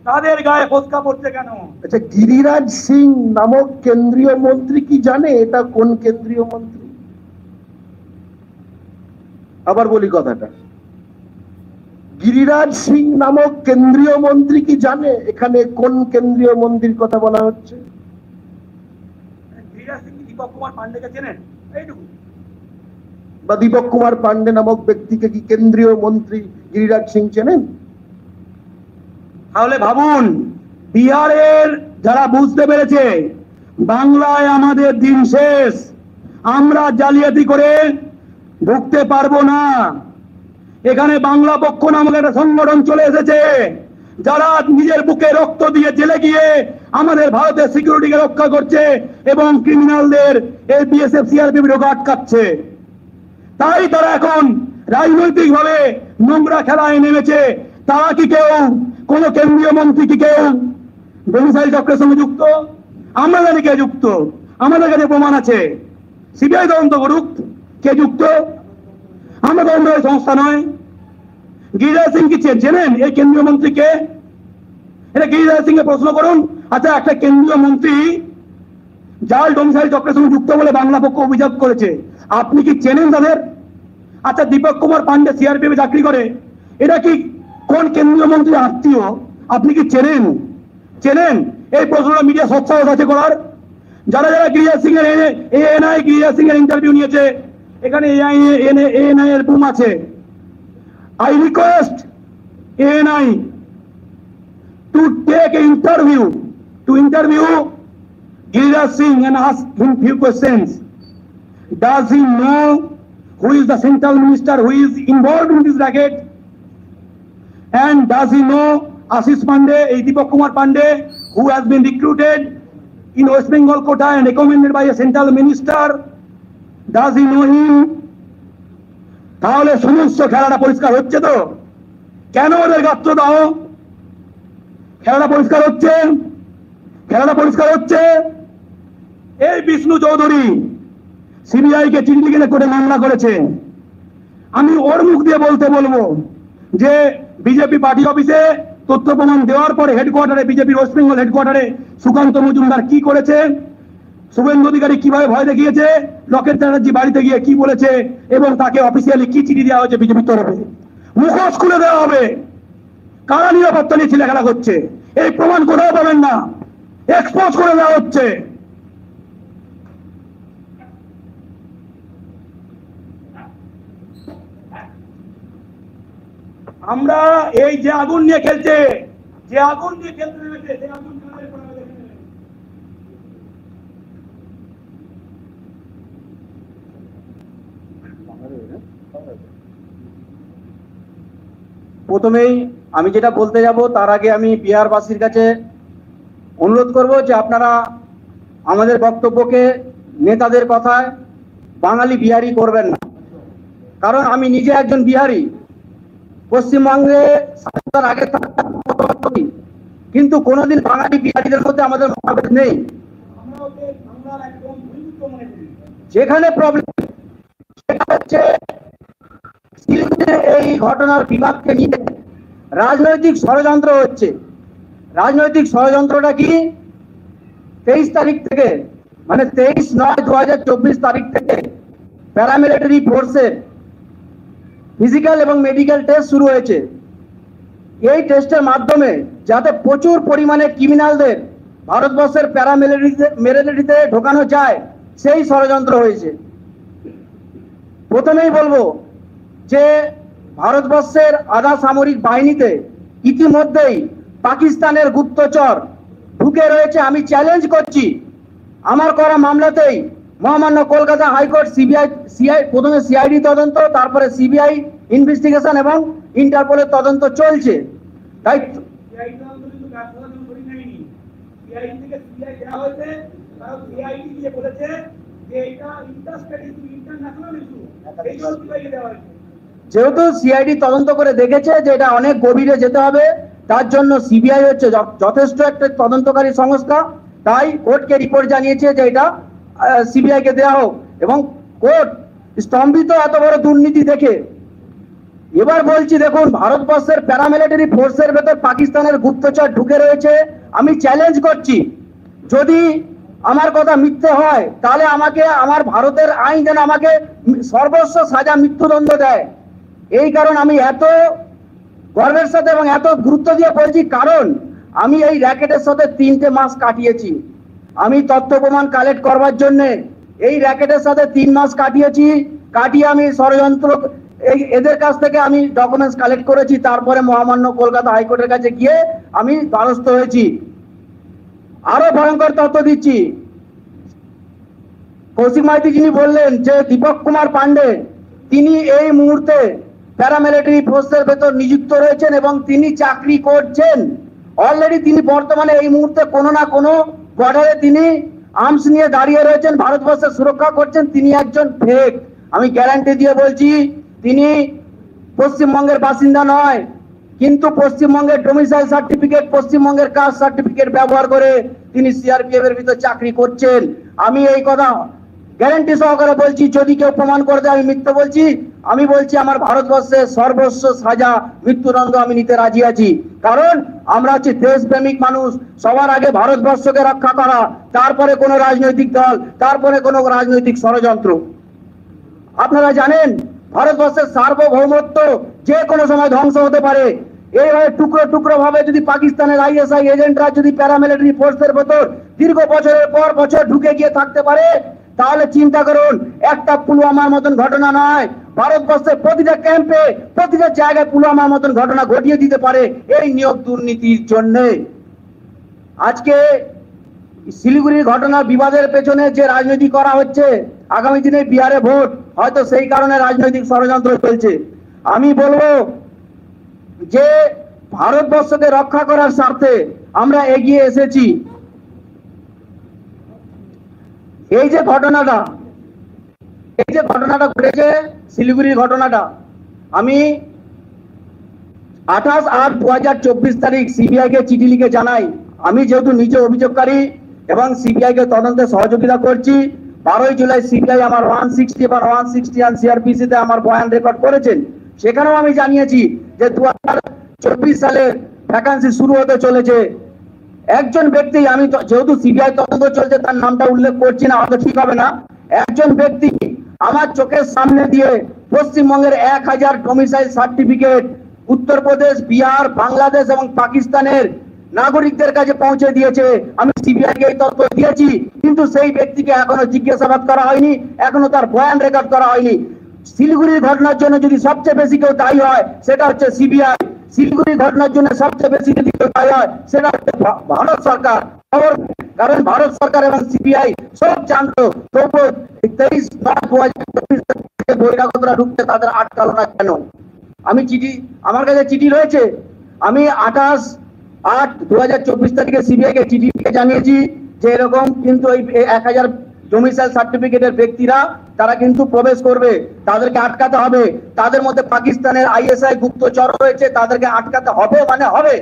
তাদের গায়ে ফসকা পড়ছে কেন? আচ্ছা, গিরিরাজ সিং নামক কেন্দ্রীয় মন্ত্রী কি জানে এটা কোন কেন্দ্রীয় মন্ত্রী? আবার বলি কথাটা, গিরিরাজ সিং নামক কেন্দ্রীয় মন্ত্রী কি জানে এখানে কোন কেন্দ্রীয় মন্ত্রীর কথা বলা হচ্ছে? গিরিরাজ সিং দীপক কুমার পান্ডেকে চেনেন? এইটুকু। বা দীপক কুমার পান্ডে নামক ব্যক্তিকে কি কেন্দ্রীয় মন্ত্রী গিরিরাজ সিং চেনেন? তাহলে ভাবুন, বিহারের যারা বুঝতে পেরেছে বাংলায় আমাদের দিন শেষ, আমরা জালিয়াতি করে ঢুকতে পারবো না, এখানে বাংলা পক্ষ নামক একটা সংগঠন চলে এসেছে যারা নিজের বুকে রক্ত দিয়ে জেলে গিয়ে আমাদের ভারতের সিকিউরিটিকে রক্ষা করছে এবং ক্রিমিনালদের এই বিএসএফ সিআরপিএফ ঢোকা আটকাচ্ছে। তাই তারা এখন রাজনৈতিক ভাবে নোংরা খেলায় নেমেছে। তারা কি কেউ, কোন কেন্দ্রীয় মন্ত্রী কি কেউ ডোমিসাইল চক্রের সঙ্গে যুক্ত? আমরা জানি কে যুক্ত, আমাদের কাছে প্রমাণ আছে। সিবিআই তদন্ত করুক কে যুক্ত, আমরা তদন্ত সংস্থা নয়। গিরিরাজ সিং কি চেনেন এই কেন্দ্রীয় মন্ত্রীকে? এটা গিরিরাজ সিং কে প্রশ্ন করুন। আচ্ছা, একটা কেন্দ্রীয় মন্ত্রী জাল ডোমিসাইল চক্রের সঙ্গে যুক্ত বলে বাংলা পক্ষ অভিযোগ করেছে, আপনি কি চেনেন তাদের? আচ্ছা, দীপক কুমার পান্ডে সিআরপিএফ চাকরি করে, এটা কি কোন কেন্দ্রীয় মন্ত্রীর আত্মীয়? আপনি কি চেনেন? এই প্রশ্নটা মিডিয়া সৎসাহস আছে করার? যারা যারা গিরিরাজ সিং এর এএনআই গিরিরাজ সিং এর ইন্টারভিউ নিয়েছে, এখানে এএনআই এর বুম আছে। I request ANI to take an interview Giriraj Singh and ask him few questions. Does he know who is the central minister who is involved in this racket? And does he know Ashish Pandey, Deepak Kumar Pandey, who has been recruited in West Bengal quota and recommended by a central minister? Does he know him? তাহলে সমস্ত খেলাটা পরিষ্কার হচ্ছে তো? কেন ওদের গাত্র দাও? খেলাটা পরিষ্কার হচ্ছে। এই বিষ্ণু চৌধুরী সিবিআই কে চিঠি লিখে করে মামলা করেছে। আমি ওর মুখ দিয়ে বলবো যে বিজেপি পার্টি অফিসে তথ্য প্রমাণ দেওয়ার পরে হেডকোয়ার্টারে, বিজেপির ওয়েস্ট বেঙ্গল হেডকোয়ার্টারে সুকান্ত মজুমদার কি করেছে, শুভেন্দু অধিকারী কিভাবে ভয় দেখিয়েছে, লকেট চ্যাটার্জি বাড়িতে গিয়ে কি বলেছে, এবং তাকে অফিসিয়ালি কি চিঠি দেওয়া হয়েছে বিজেপির তরফে, মুখোশ খুলে দেওয়া হবে। কারা নিরাপত্তা নিয়ে ছেলেখেলা করছে, এই প্রমাণ কোথাও পাবেন না, এক্সপোজ করে দেওয়া হচ্ছে। আমরা এই যে আগুন নিয়ে খেলছে, যে আগুন নিয়ে খেলতে নেমেছে, সেই আগুন কাদের উপর আমাদের দেখে নেবে। প্রথমেই আমি যেটা বলতে যাব তার আগে আমি বিহারবাসীর কাছে অনুরোধ করব যে আপনারা আমাদের বক্তব্যকে নেতাদের কথায় বাঙালি বিহারি করবেন না, কারণ আমি নিজে একজন বিহারি। পশ্চিমবঙ্গে স্বাধীনতার আগে কিন্তু কোনোদিন বাঙালি বিহারিদের মধ্যে আমাদের মতভেদ নেই। যেখানে প্রবলেম সেটা হচ্ছে এই ঘটনার বিভাগকে নিয়ে রাজনৈতিক ষড়যন্ত্র হচ্ছে। রাজনৈতিক ষড়যন্ত্রটা কি? 23 তারিখ থেকে, মানে 23/9/2024 তারিখ থেকে প্যারামিলিটারি ফোর্সের ফিজিক্যাল এবং মেডিকেল টেস্ট শুরু হয়েছে। এই টেস্টের মাধ্যমে যাতে প্রচুর পরিমাণে ক্রিমিনালদের ভারতবর্ষের প্যারামিলিটারিতে ঢোকানো যায়, সেই ষড়যন্ত্র হয়েছে। প্রথমেই বলবো যে ভারতবর্ষের আধা সামরিক বাহিনীতে ইতিমধ্যেই পাকিস্তানের গুপ্তচর ঢুকে রয়েছে। আমি চ্যালেঞ্জ করছি, আমার করা মামলাতেই মহামান্য কলকাতা হাইকোর্ট প্রথমে সিআইডি তদন্ত, তারপরে সিবিআই ইনভেস্টিগেশন এবং ইন্টারপোলের তদন্ত চলছে। তাই যেহেতু সিআইডি তদন্ত করে দেখেছে যে এটা অনেক গভীরে যেতে হবে, তার জন্য সিবিআই হচ্ছে যথেষ্ট একটা তদন্তকারী সংস্থা, তাই কোর্টকে রিপোর্ট জানিয়েছে যে এটা সিবিআই কে দেওয়া হোক, এবং কোর্ট স্তম্ভিত এত বড় দুর্নীতি দেখে। এবার বলছি, দেখুন, ভারতবর্ষের প্যারামিলিটারি ফোর্সের ভেতর পাকিস্তানের গুপ্তচর ঢুকে রয়েছে। আমি চ্যালেঞ্জ করছি, যদি আমার কথা মিথ্যে হয় তাহলে আমাকে, আমার ভারতের আইন যেন আমাকে সর্বোচ্চ সাজা মৃত্যুদণ্ড দেয়। এই কারণ আমি এত গর্বের সাথে এবং এত গুরুত্ব দিয়ে বলছি, কারণ আমি এই র্যাকেটের সাথে 3টে মাস কাটিয়েছি। আমি তথ্য প্রমাণ কালেক্ট করবার জন্য এই র্যাকেটের সাথে 3 মাস কাটিয়ে আমি ষড়যন্ত্র এদের কাছ থেকে আমি ডকুমেন্টস কালেক্ট করেছি। তারপরে মহামান্য কলকাতা হাইকোর্টের কাছে গিয়ে আমি দ্বারস্থ হয়েছি। আরো ভয়ঙ্কর তথ্য দিচ্ছি, কৌশিক মাইতি যিনি বললেন যে দীপক কুমার পান্ডে, তিনি এই মুহূর্তে প্যারামিলিটারি ফোর্সের ভেতর নিযুক্ত রয়েছেন এবং তিনি চাকরি করছেন। অলরেডি তিনি বর্তমানে এই মুহূর্তে কোনো না কোনো বর্ডারে তিনি আর্মস নিয়ে দাঁড়িয়ে রয়েছেন, ভারতবর্ষের সুরক্ষা করছেন। তিনি একজন ফেক। আমি গ্যারান্টি দিয়ে বলছি, তিনি পশ্চিমবঙ্গের বাসিন্দা নয়, কিন্তু পশ্চিমবঙ্গের ডোমিসাইল সার্টিফিকেট, পশ্চিমবঙ্গের কাস্ট সার্টিফিকেট ব্যবহার করে তিনি সিআরপিএফ এর ভিতর চাকরি করছেন। আমি এই কথা গ্যারান্টি সহকারে বলছি, যদি কেউ প্রমাণ করে দেয় আমি মিথ্যে বলছি। আমি বলছি, আমার ভারতবর্ষের সর্বোচ্চ সাজা মৃত্যুদণ্ড আমি নিতে রাজি আছি, কারণ আমরা হচ্ছে দেশপ্রেমিক মানুষ। সবার আগে ভারতবর্ষকে রক্ষা করা, তারপরে কোনো রাজনৈতিক দল, তারপরে কোনো রাজনৈতিক ষড়যন্ত্র। আপনারা জানেন, ভারতবর্ষের সার্বভৌমত্ব যে কোনো সময় ধ্বংস হতে পারে। এইভাবে টুকরো টুকরো ভাবে যদি পাকিস্তানের আইএসআই এজেন্টরা যদি প্যারামিলিটারি ফোর্সের ভেতর দীর্ঘ বছরের পর বছর ঢুকে গিয়ে থাকতে পারে, তাহলে চিন্তা করুন, একটা পুলওয়ামার মতন ঘটনা নয়, ভারতবর্ষের প্রতিটা ক্যাম্পে, প্রতিটা জায়গায় পুলওয়ামার মতন ঘটনা ঘটিয়ে দিতে পারে এই নিয়োগ দুর্নীতির জন্য। আজকে শিলিগুড়ির ঘটনা বিবাদের পেছনে যে রাজনীতি করা হচ্ছে, আগামী দিনে বিহারে ভোট, হয়তো সেই কারণে রাজনৈতিক ষড়যন্ত্র চলছে। আমি বলবো যে ভারতবর্ষকে রক্ষা করার স্বার্থে আমরা এগিয়ে এসেছি। এই যে ঘটনাটা ঘটেছে, শিলিগুড়ির ঘটনাটা, আমি 28/8/2024 তারিখ সিবিআই কে চিঠি লিখে জানাই, আমি যেহেতু নিজে অভিযোগকারী এবং সিবিআই কে তদন্তে সহযোগিতা করছি, 12 জুলাই সিবিআই আমার 160 বা 161 সিআরপিসি তে আমার বয়ান রেকর্ড করেছেন। সেখানেও আমি জানিয়েছি যে 2024 সালে ভ্যাকান্সি শুরু হতে চলেছে। একজন ব্যক্তি, আমি যেহেতু সিবিআই তদন্ত চলছে তার নামটা উল্লেখ করছি না, হয়তো ঠিক হবে না, একজন ব্যক্তি আমার চোখের সামনে দিয়ে পশ্চিমবঙ্গের 1000 ডোমিসাইল সার্টিফিকেট উত্তরপ্রদেশ, বিহার, বাংলাদেশ এবং পাকিস্তানের নাগরিকদের কাছে পৌঁছে দিয়েছে। আমি সিবিআই কে এই তথ্য দিয়েছি, কিন্তু সেই ব্যক্তিকে এখনো জিজ্ঞাসাবাদ করা হয়নি, এখনো তার বয়ান রেকর্ড করা হয়নি। শিলিগুড়ির ঘটনার জন্য যদি সবচেয়ে বেশি কেউ দায়ী হয় সেটা হচ্ছে সিবিআই। শিলিগুড়ির ঘটনার জন্য সবচেয়ে বেশি যদি কেউ দায়ী হয় সেটা হচ্ছে ভারত সরকার। কারণ ভারত সরকার এবং সিবিআই সব জানতো, তবুও 23/9/2024 বহিরাগতরা ঢুকতে তাদের আটকালো না কেন? আমি চিঠি, আমার কাছে চিঠি রয়েছে, আমি 28/8/2024 তারিখে সিবিআই কে চিঠি জানিয়েছি যে এরকম কিন্তু এই 1000 ডোমিসাইল সার্টিফিকেটের ব্যক্তিরা তারা কিন্তু প্রবেশ করবে, তাদেরকে আটকাতে হবে। তাদের মধ্যে পাকিস্তানের আইএসআই গুপ্তচর রয়েছে, তাদেরকে আটকাতে হবে মানে হবে।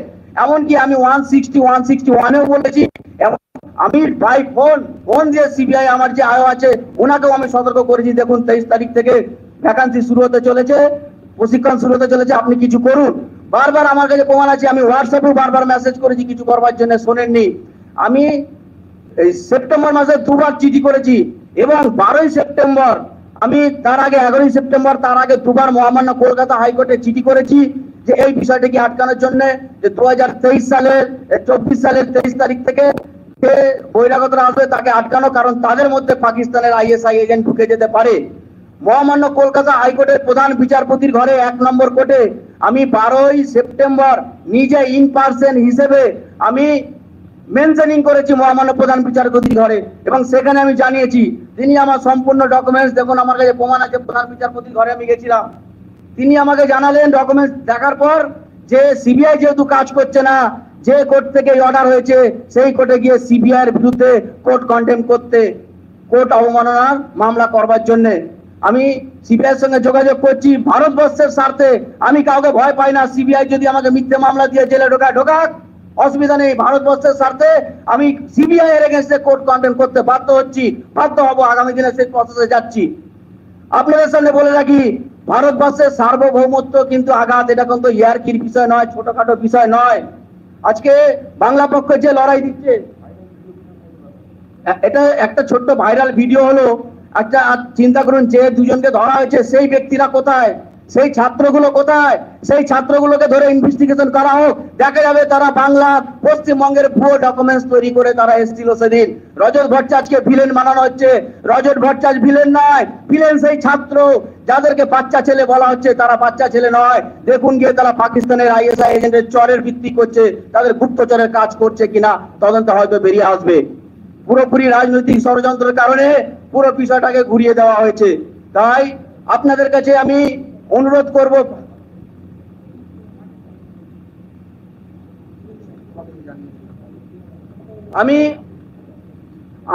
এমনকি আমি 161-161-এও বলেছি, এবং আমি ভাই ফোন দিয়ে সিবিআই আমার যে আয়ো আছে ওনাকেও আমি সতর্ক করেছি, দেখুন 23 তারিখ থেকে ভ্যাকান্সি শুরু হতে চলেছে, প্রশিক্ষণ শুরু হতে চলেছে, আপনি কিছু করুন। বারবার আমার কাছে প্রমাণ আছে, আমি হোয়াটসঅ্যাপেও বারবার মেসেজ করেছি, কিছু করবার জন্য শোনেননি। আমি এই সেপ্টেম্বর মাসে 2বার চিঠি করেছি এবং 12ই সেপ্টেম্বর, আমি তার আগে 11ই সেপ্টেম্বর, তার আগে 2বার মহামান্য কলকাতা হাইকোর্টে চিঠি করেছি যে এই বিষয়টাকে আটকানোর জন্য, যে 2023 সালের 24 সালের 23 তারিখ থেকে যে বহিরাগতরা আসবে তাকে আটকানো, কারণ তাদের মধ্যে পাকিস্তানের আইএসআই এজেন্ট ঢুকে যেতে পারে। মহামান্য কলকাতা হাইকোর্টের প্রধান বিচারপতির ঘরে 1 নম্বর কোর্টে আমি 12ই সেপ্টেম্বর নিজে ইন পার্সন হিসেবে আমি মেনশনিং করেছি মহামান্য প্রধান বিচারপতির ঘরে, এবং সেখানে আমি জানিয়েছি, তিনি আমার সম্পূর্ণ ডকুমেন্টস, দেখুন আমার কাছে প্রমাণ আছে, প্রধান বিচারপতির ঘরে আমি গেছিলাম, তিনি আমাকে জানালেন ডকুমেন্টস দেখার পর যে সিবিআই যেহেতু কাজ করছে না, যে কোর্ট থেকে অর্ডার হয়েছে সেই কোর্টে গিয়ে সিবিআই এর বিরুদ্ধে কোর্ট কন্ডেম করতে, কোর্ট অবমাননার মামলা করবার জন্য আমি সিবিআই এর সঙ্গে যোগাযোগ করছি। ভারতবর্ষের স্বার্থে আমি কাউকে ভয় পাই না, সিবিআই যদি আমাকে মিথ্যে মামলা দিয়ে জেলে ঢোকাক, অসুবিধা নেই। ভারতবর্ষের স্বার্থে আমি সিবিআই এর এগেইনস্টে কোর্ট কন্ডেম করতে বাধ্য হব, আগামী দিনে সেই প্রসেসে যাচ্ছি। আপনাদের সামনে বলে রাখি, ভারতবর্ষের সার্বভৌমত্ব কিন্তু আঘাত, এটা কিন্তু ইয়ারকির বিষয় নয়, ছোটখাটো বিষয় নয়। আজকে বাংলা পক্ষ যে লড়াই দিচ্ছে, এটা একটা ছোট্ট ভাইরাল ভিডিও হলো, একটা চিন্তা করুন, যে দুজনকে ধরা হয়েছে সেই ব্যক্তিরা কোথায়, সেই ছাত্রগুলো কোথায়? সেই ছাত্রগুলোকে ধরে ইনভেস্টিগেশন করা হোক, দেখা যাবে তারা বাংলা পশ্চিমবঙ্গের ভুয়ো ডকুমেন্টস তৈরি করে তারা এসেছিল সেদিন। রজত ভট্টাচার্যকে ভিলেন বানানো হচ্ছে, রজত ভট্টাচার্য ভিলেন নয়, ভিলেন সেই ছাত্র যাদেরকে বাচ্চা ছেলে বলা হচ্ছে, তারা বাচ্চা ছেলে নয়। দেখুন গিয়ে তারা পাকিস্তানের আইএসআই এজেন্টের চরের ভিত্তি করছে, তাদের গুপ্তচরের কাজ করছে কিনা তদন্ত হয়তো বেরিয়ে আসবে। পুরোপুরি রাজনৈতিক ষড়যন্ত্রের কারণে পুরো বিষয়টাকে ঘুরিয়ে দেওয়া হয়েছে। তাই আপনাদের কাছে আমি অনুরোধ করব,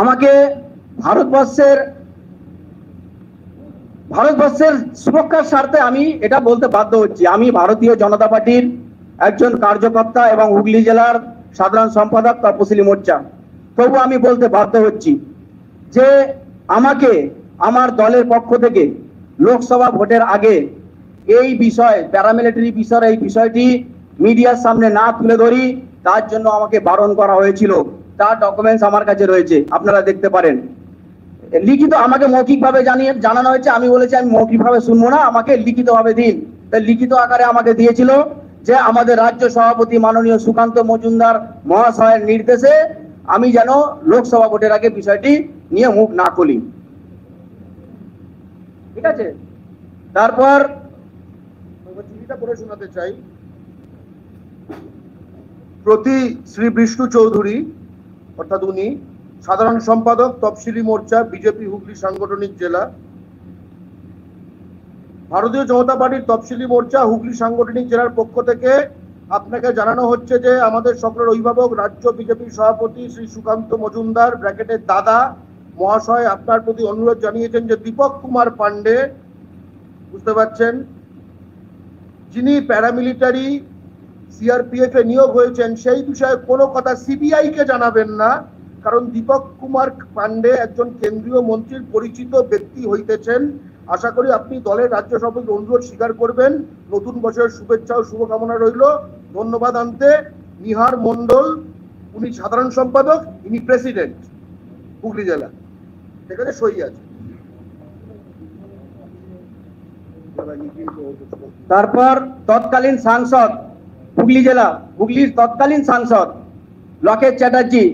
আমাকে ভারতবর্ষের সুরক্ষার স্বার্থে আমি এটা বলতে বাধ্য হচ্ছি। আমি ভারতীয় জনতা পার্টির একজন কার্যকর্তা এবং হুগলি জেলার সাধারণ সম্পাদক তপশিলি মোর্চা, তবু আমি বলতে বাধ্য হচ্ছি যে আমাকে আমার দলের পক্ষ থেকে লোকসভা ভোটের আগে এই বিষয়, প্যারামিলিটারি বিষয়ের এই বিষয়টি মিডিয়ার সামনে না তুলে ধরি, তার জন্য আমাকে বারণ করা হয়েছিল। তার ডকুমেন্টস আমার কাছে রয়েছে, আপনারা দেখতে পারেন। লিখিত আমাকে মৌখিকভাবে জানানো হয়েছে, আমি বলেছি আমি মৌখিকভাবে শুনবো না, আমাকে লিখিতভাবে দিন। তাই লিখিত আকারে আমাকে দিয়েছিল যে আমাদের রাজ্য সভাপতি মাননীয় সুকান্ত মজুমদার মহাশয়ের নির্দেশে আমি যেন লোকসভা ভোটের আগে বিষয়টি নিয়ে মুখ না খুলি। ঠিক আছে, তারপর চিঠিটা পড়ে শোনাতে চাই। প্রতি শ্রী বিষ্ণু চৌধুরী, অর্থাৎ উনি সাধারণ সম্পাদক তফসিলি মোর্চা বিজেপি হুগলি সাংগঠনিক জেলা। ভারতীয় জনতা পার্টির তফসিলি মোর্চা হুগলি সাংগঠনিক জেলার পক্ষ থেকে আপনাকে জানানো হচ্ছে যে আমাদের সকলের অভিভাবক রাজ্য বিজেপির সভাপতি শ্রী সুকান্ত মজুমদার ব্র্যাকেটের দাদা মহাশয় আপনার প্রতি অনুরোধ জানিয়েছেন যে দীপক কুমার পান্ডে, বুঝতে পারছেন, যিনি প্যারামিলিটারি সিআরপিএফ এ নিয়োগ হয়েছেন, সেই বিষয়ে কোনো কথা সিবিআই কে জানাবেন না, কারণ দীপক কুমার পান্ডে একজন কেন্দ্রীয় মন্ত্রীর পরিচিত ব্যক্তি হইতেছেন। আশা করি আপনি দলের রাজ্য সভাপতির অনুরোধ স্বীকার করবেন। নতুন বছরের শুভেচ্ছা ও শুভকামনা রইল। ধন্যবাদ। আনতে নিহার মণ্ডল, উনি সাধারণ সম্পাদক, ইনি প্রেসিডেন্ট হুগলি জেলা। ঠিক আছে, সই আছে। তারপর তৎকালীন সাংসদ হুগলির তৎকালীন সাংসদ লকেট চ্যাটার্জি,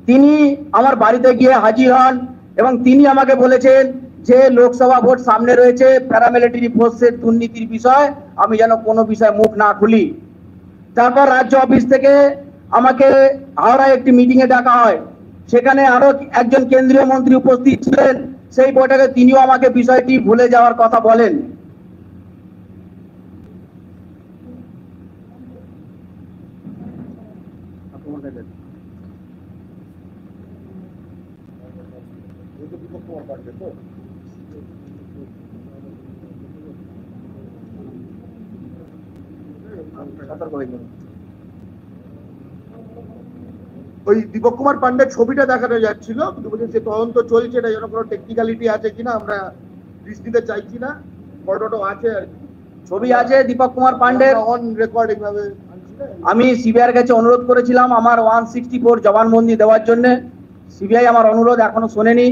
তিনি আমার বাড়িতে গিয়ে হাজির হন এবং তিনি আমাকে বলেছেন যে লোকসভা ভোট সামনে রয়েছে, প্যারামিলিটারি ফোর্সের দুর্নীতির বিষয় আমি যেন কোনো বিষয়ে মুখ না খুলি। তারপর রাজ্য অফিস থেকে আমাকে হাওড়ায় একটি মিটিং এ ডাকা হয়, সেখানে আরো একজন কেন্দ্রীয় মন্ত্রী উপস্থিত ছিলেন। সেই বৈঠকে তিনিও আমাকে বিষয়টি ভুলে যাওয়ার কথা বলেন। ওই দীপক কুমার পান্ডের ছবিটা দেখানো যাচ্ছিল, কিন্তু বলছেন যে তদন্ত চলছে, এটা যেন কোনো টেকনিক্যালিটি আছে কিনা আমরা দৃষ্টিতে চাইছি না। ফটোটো আছে আর কি, ছবি আছে দীপক কুমার পান্ডের। অন রেকর্ড এইভাবে। আমি সিবিআইয়ের কাছে অনুরোধ করেছিলাম আমার 164 জবানবন্দি দেওয়ার জন্য। সিবিআই আমার অনুরোধ এখনো শোনেনি।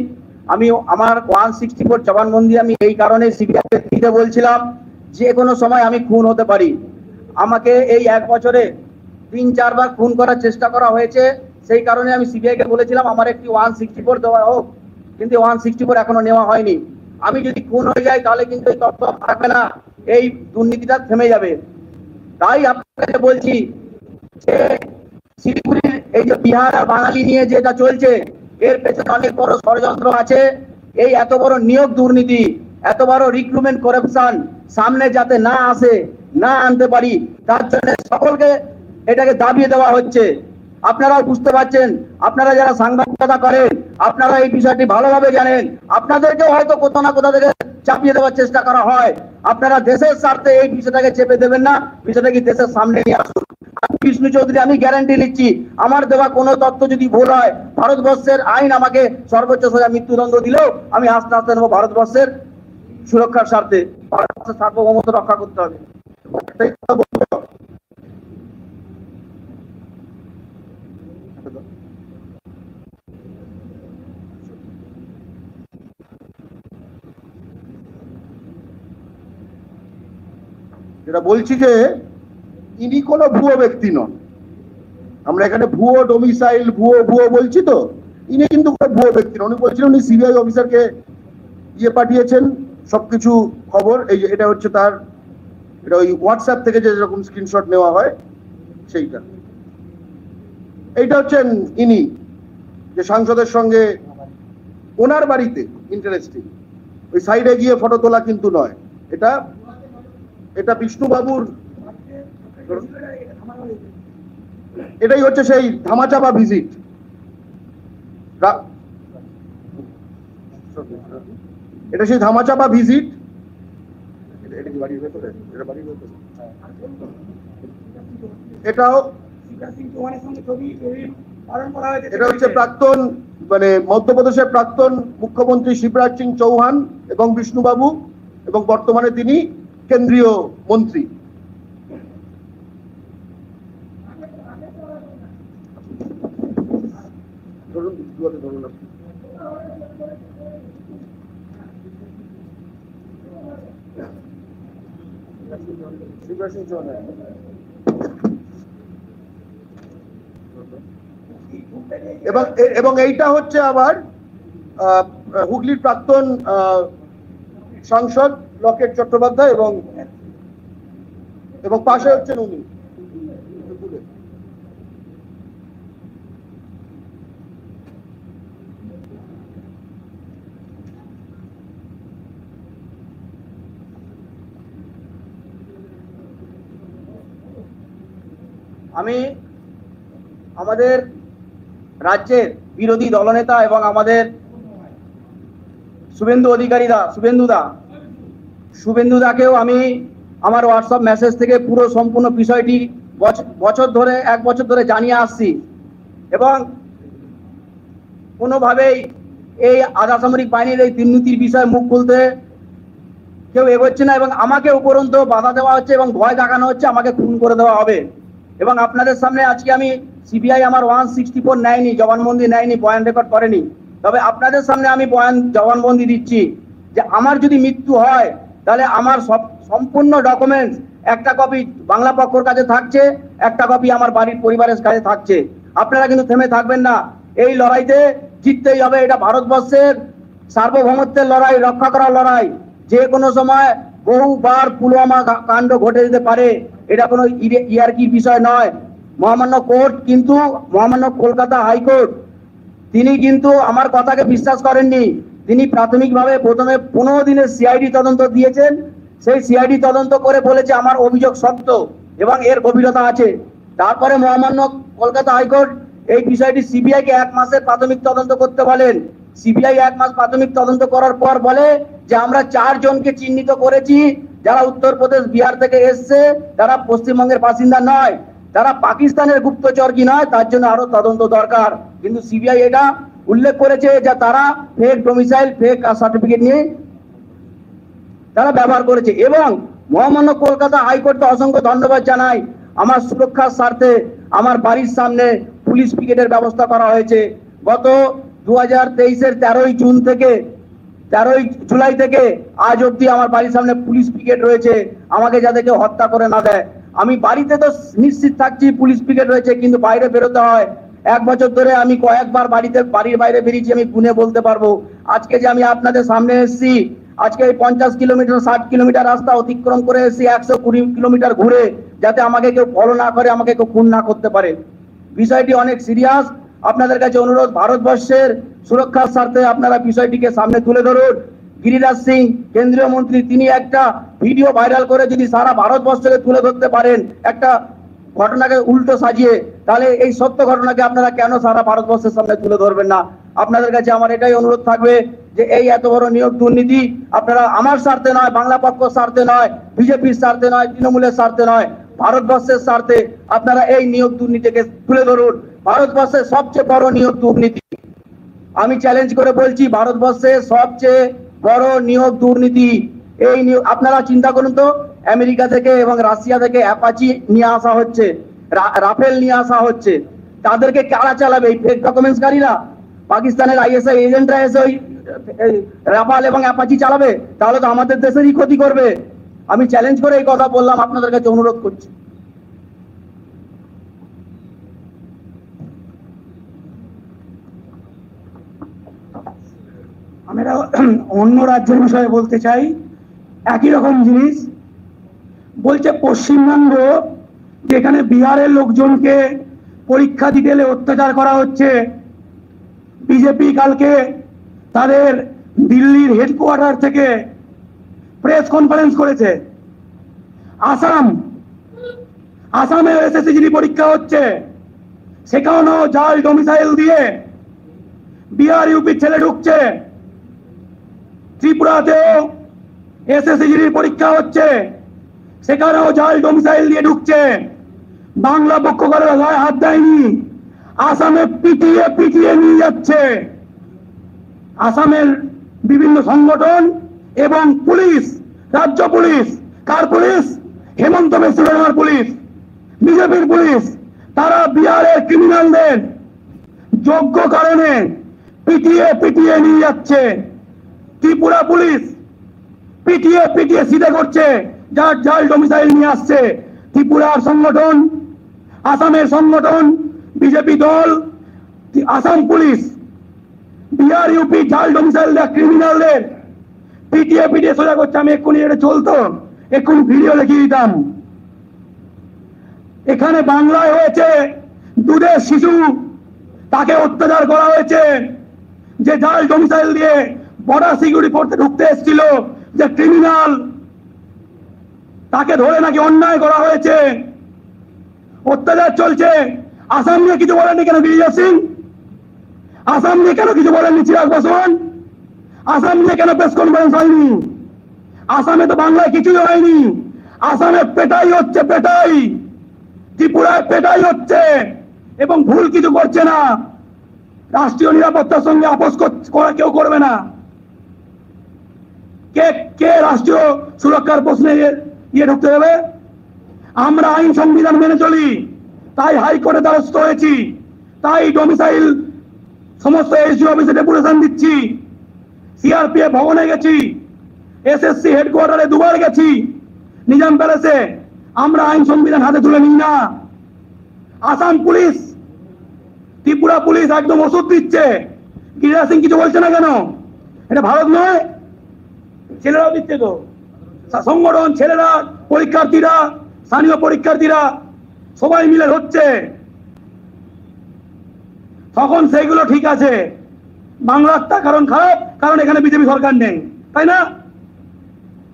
আমি আমার 164 জবানবন্দি আমি এই কারণে সিবিআইকে দিতে বলছিলাম, যে কোনো সময় আমি খুন হতে পারি। আমাকে এই 1 বছরে 3-4 বার খুন করার চেষ্টা করা হয়েছে। সেই কারণে আমি সিবিআইকে বলেছিলাম আমার একটি 164 দেওয়া হোক, কিন্তু 164 এখনো নেওয়া হয়নি। আমি যদি খুন হয়ে যাই তাহলে কিন্তু এই তথ্য থাকবে না, এই দুর্নীতিটা থেমে যাবে। তাই আপনাকে বলছি যে শিলিগুড়ির এই যে বিহার আর বাঙালি নিয়ে যেটা চলছে, এর পেছনে অনেক বড় ষড়যন্ত্র আছে। এই এত বড় নিয়োগ দুর্নীতি, এত বড় রিক্রুটমেন্ট করাপশন সামনে যাতে না আসে, না আনতে পারি, তার জন্য সকলকে এটাকে দাবিয়ে দেওয়া হচ্ছে। আপনারাও বুঝতে পারছেন, আপনারা যারা সাংবাদিকতা করেন আপনারা এই বিষয়টি ভালোভাবে জানেন। আপনাদেরকেও হয়তো কোথাও না কোথা থেকে চাপিয়ে দেওয়ার চেষ্টা করা হয়। আপনারা দেশের স্বার্থে এই বিষয়টাকে চেপে দেবেন না, বিষয়টাকে দেশের সামনে নিয়ে আসুন। বিষ্ণু চৌধুরী, আমি গ্যারান্টি নিচ্ছি আমার দেওয়া কোনো তথ্য যদি ভুল হয়, ভারতবর্ষের আইন আমাকে সর্বোচ্চ সাজা মৃত্যুদণ্ড দিলেও আমি আস্তে আস্তে নেবো। ভারতবর্ষের সুরক্ষার স্বার্থে, ভারতবর্ষের সার্বভৌমত্ব রক্ষা করতে হবে। যেটা বলছি যে ইনি কোনো ভুয়ো ব্যক্তি নন। আমরা এখানে ভুয়ো ডোমিসাইল ভুয়ো বলছি তো, ইনি কিন্তু কোনো ভুয়ো ব্যক্তি নন। উনি বলছিলেন উনি সিবিআই অফিসারকে পাঠিয়েছেন সবকিছু খবর। এই যে এটা হচ্ছে তার, এটা ওই হোয়াটসঅ্যাপ থেকে যে যেরকম স্ক্রিনশট নেওয়া হয় সেইটা। এইটা হচ্ছেন ইনি, যে সাংসদের সঙ্গে ওনার বাড়িতে। ইন্টারেস্টিং, ওই সাইডে গিয়ে ফটো তোলা কিন্তু নয়। এটা বিষ্ণুবাবুর, এটাই হচ্ছে সেই ধামাচাপা ভিজিট। এটা সেই ধামাচাপা ভিজিট। এটাও এটা হচ্ছে প্রাক্তন, মানে মধ্যপ্রদেশের প্রাক্তন মুখ্যমন্ত্রী শিবরাজ সিং চৌহান এবং বিষ্ণুবাবু, এবং বর্তমানে তিনি কেন্দ্রীয় মন্ত্রী। ধরুন আপনি। শিবরাজ সিং চৌহান এবং এইটা হচ্ছে আবার হুগলির প্রাক্তন সাংসদ লকেট চট্টোপাধ্যায়, এবং পাশে হচ্ছেন উনি। আমি আমাদের রাজ্যের বিরোধী দলনেতা এবং আমাদের শুভেন্দুদাকেও আমি আমার হোয়াটসঅ্যাপ মেসেজ থেকে পুরো সম্পূর্ণ বিষয়টি 1 বছর ধরে জানিয়ে আসছি। এবং কোনোভাবেই এই আধা সামরিক বাহিনীর এই দুর্নীতির বিষয়ে মুখ খুলতে কেউ এগোচ্ছে না, এবং আমাকে উপরন্তু বাধা দেওয়া হচ্ছে এবং ভয় দেখানো হচ্ছে আমাকে খুন করে দেওয়া হবে। এবং আপনাদের সামনে আজকে আমি সিবিআই আমার 164 নেয়নি, জবানবন্দি নেয়নি, বয়ান রেকর্ড করেনি, তবে আপনাদের সামনে আমি জবানবন্দি দিচ্ছি যে আমার যদি মৃত্যু হয় তাহলে আমার সম্পূর্ণ ডকুমেন্টস একটা কপি বাংলা পক্ষের কাছে থাকছে, একটা কপি আমার বাড়ির পরিবারের কাছে থাকছে। আপনারা কিন্তু থেমে থাকবেন না, এই লড়াইতে জিততেই হবে। এটা ভারতবর্ষের সার্বভৌমত্বের লড়াই, রক্ষা করার লড়াই। যে কোনো সময় বহুবার পুলওয়ামা কাণ্ড ঘটে যেতে পারে, এটা কোনো ইয়ার্কির বিষয় নয়। মহামান্য কোর্ট কিন্তু, মহামান্য কলকাতা হাইকোর্ট, তিনি কিন্তু আমার কথাকে বিশ্বাস করেননি। তিনি প্রাথমিকভাবে প্রথমে 15 দিনের সিআইডি তদন্ত দিয়েছেন। সেই সিআইডি তদন্ত করে বলেছে আমার অভিযোগ সত্য এবং এর গভীরতা আছে। তারপরে মহামান্য কলকাতা হাইকোর্ট এই বিষয়টি সিবিআইকে 1 মাসের প্রাথমিক তদন্ত করতে বলেন। সিবিআই 1 মাস প্রাথমিক তদন্ত করার পর বলে যে আমরা 4 জনকে চিহ্নিত করেছি যারা উত্তরপ্রদেশ, বিহার থেকে এসছে, তারা পশ্চিমবঙ্গের বাসিন্দা নয়, তারা পাকিস্তানের গুপ্তচর কি নয় তার জন্য আরো তদন্ত দরকার। কিন্তু সিবিআই এটা উল্লেখ করেছে যে তারা ফেক ডোমিসাইল, ফেক সার্টিফিকেট নিয়ে তারা ব্যবহার করেছে। এবং মহামান্য কলকাতা হাইকোর্টকে অসংখ্য ধন্যবাদ জানাই, আমার সুরক্ষার স্বার্থে আমার বাড়ির সামনে পুলিশ পিকেটের ব্যবস্থা করা হয়েছে। গত 2023-এর 13ই জুলাই থেকে আজ অব্দি আমার বাড়ির সামনে পুলিশ পিকেট রয়েছে, আমাকে যাতে কেউ হত্যা করে না দেয়। আমি বাড়িতে তো নিশ্চিত থাকছি পুলিশ পিকেট রয়েছে, কিন্তু বাইরে বেরোতে হয়। 1 বছর ধরে আমি কয়েকবার বাড়ির বাইরে বেরিয়েছি, আমি গুনে বলতে পারবো। আজকে যে আমি আপনাদের সামনে এসেছি, আজকে এই 50 কিলোমিটার 60 কিলোমিটার রাস্তা অতিক্রম করে এসেছি 120 কিলোমিটার ঘুরে, যাতে আমাকে কেউ ফলো না করে, আমাকে কেউ খুন না করতে পারে। বিষয়টি অনেক সিরিয়াস। আপনাদের কাছে অনুরোধ, ভারতবর্ষের সুরক্ষার স্বার্থে আপনারা বিষয়টিকে সামনে তুলে ধরুন। গিরিরাজ সিং কেন্দ্রীয় মন্ত্রী, তিনি একটা ভিডিও ভাইরাল করে যদি সারা ভারতবর্ষকে তুলে ধরতে পারেন একটা ঘটনাকে উল্টো সাজিয়ে, তাহলে এই সত্য ঘটনাকে আপনারা কেন সারা ভারতবর্ষের সামনে তুলে ধরবেন না? আপনাদের কাছে আমার এটাই অনুরোধ থাকবে যে এই এত বড় নিয়োগ দুর্নীতি আপনারা আমার স্বার্থে নয়, বাংলা পক্ষের স্বার্থে নয়, বিজেপির স্বার্থে নয়, তৃণমূলের স্বার্থে নয়, ভারতবর্ষের স্বার্থে আপনারা এই নিয়োগ দুর্নীতিকে তুলে ধরুন। ভারতবর্ষের সবচেয়ে বড় নিয়োগ দুর্নীতি, আমি চ্যালেঞ্জ করে বলছি, ভারতবর্ষের সবচেয়ে বড় নিয়োগ দুর্নীতি এই নিয়োগ। আপনারা চিন্তা করুন তো, আমেরিকা থেকে এবং রাশিয়া থেকে অ্যাপাচি নিয়ে আসা হচ্ছে, রাফেল নিয়ে আসা হচ্ছে, তাদেরকে কারা চালাবে? এই ফেক ডকুমেন্টসকারীরা, পাকিস্তানের আইএসআই এজেন্টরা এসে ওই রাফাল এবং অ্যাপাচি চালাবে? তাহলে তো আমাদের দেশেরই ক্ষতি করবে। আমি চ্যালেঞ্জ করে এই কথা বললাম, আপনাদের কাছে অনুরোধ করছি। আমরা অন্য রাজ্যের বিষয়ে বলতে চাই, একই রকম জিনিস বলছে পশ্চিমবঙ্গ, যেখানে বিহারের লোকজনকে পরীক্ষা দিতে এলে অত্যাচার করা হচ্ছে। বিজেপি কালকে তাদের দিল্লির হেডকোয়ার্টার থেকে প্রেস কনফারেন্স করেছে। আসামে এসএসসি পরীক্ষা হচ্ছে, সেখানেও জাল ডোমিসাইল দিয়ে বিহার ইউপির ছেলে ঢুকছে। ত্রিপুরাতেও এসএসসি পরীক্ষা হচ্ছে, সেখানেও জাল ডোমিসাইল দিয়ে ঢুকছে। বাংলা পক্ষ করে গায়ে হাত দেয়নি, আসামে পিটিয়ে পিটিয়ে নিয়ে যাচ্ছে। আসামের বিভিন্ন সংগঠন এবং পুলিশ, রাজ্য পুলিশ, কার পুলিশ? হেমন্ত বিশ্ব শর্মার পুলিশ, বিজেপির পুলিশ, তারা বিহারের ক্রিমিনালদের যোগ্য কারণে পিটিয়ে পিটিয়ে নিয়ে যাচ্ছে। ত্রিপুরা পুলিশ পিটিয়ে পিটিয়ে সিধে করছে যার জাল ডোমিসাইল নিয়ে আসছে। ত্রিপুরার সংগঠন, আসামের সংগঠন, বিজেপি দল, আসাম পুলিশ বিহার ইউপি জাল ডোমিসাইল দেওয়া ক্রিমিনালদের পিটিয়ে পিটিয়ে সোজা করছে। আমি এক্ষুনি এটা চলতো, এক্ষুনি ভিডিও লিখিয়ে দিতাম। এখানে বাংলায় হয়েছে, দুধের শিশু তাকে অত্যাচার করা হয়েছে, যে জাল ডোমিসাইল দিয়ে বর্ডার সিকিউরিটি ফোর্সে ঢুকতে এসেছিল, যে ক্রিমিনাল, তাকে ধরে নাকি অন্যায় করা হয়েছে, অত্যাচার চলছে। আসাম নিয়ে কিছু বলেননি কেন গিরিরাজ সিং? আসাম নিয়ে কেন কিছু বলেননি চিরাগ পাসওয়ান? আসাম নিয়ে কেন প্রেস কনফারেন্স হয়নি? আসামে তো বাংলায় কিছুই হয়নি। আসামে পেটাই হচ্ছে, পেটাই, ত্রিপুরায় পেটাই হচ্ছে এবং ভুল কিছু করছে না। রাষ্ট্রীয় নিরাপত্তার সঙ্গে আপোষ করা কেউ করবে না। কে কে রাষ্ট্রীয় সুরক্ষার প্রশ্নে ঢুকতে দেবে? আমরা আইন সংবিধান মেনে চলি, তাই হাইকোর্টে দ্বারস্থ হয়েছি, তাই ডোমিসাইল সমস্ত এসডি অফিসে ডেপুটেশন দিচ্ছি, সিআরপিএফ ভবনে গেছি, এসএসসি হেডকোয়ার্টারে দুবার গেছি, নিজাম প্যালেসে। আমরা আইন সংবিধান হাতে তুলে নিই না। আসাম পুলিশ, ত্রিপুরা পুলিশ একদম ওষুধ দিচ্ছে, গিরিরাজ সিং কিছু বলছে না কেন? এটা ভারত নয়? ছেলেরাও দিচ্ছে তো, সংগঠন, ছেলেরা, পরীক্ষার্থীরা, স্থানীয় পরীক্ষার্থীরা সবাই মিলে হচ্ছে। তখন সেইগুলো ঠিক আছে। বাংলার তা কারণ খারাপ, কারণ এখানে বিজেপি সরকার নেই, তাই না?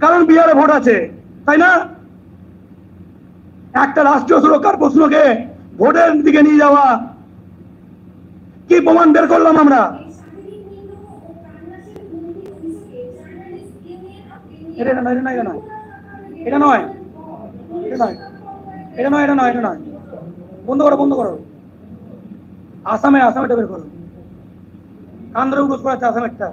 কারণ বিহারে ভোট আছে, তাই না? একটা রাষ্ট্রীয় সুরক্ষার প্রশ্নকে ভোটের দিকে নিয়ে যাওয়া, কি প্রমাণ বের করলাম আমরা? এটা নয়, এটা নয়, এটা নয়, এটা নয়, এটা নয়, এটা নয়, এটা নয়, এটা নয়। বন্ধ করো, বন্ধ করো। আসামে, আসামেটা বের করো। কান্দ্রে উঠোস করাচ্ছে আসাম একটা।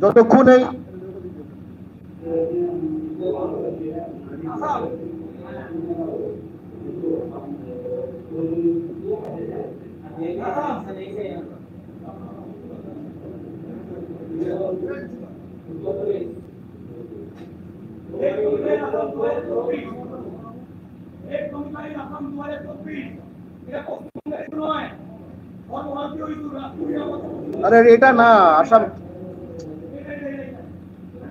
যতক্ষণ এই আরে এটা না, আসাম,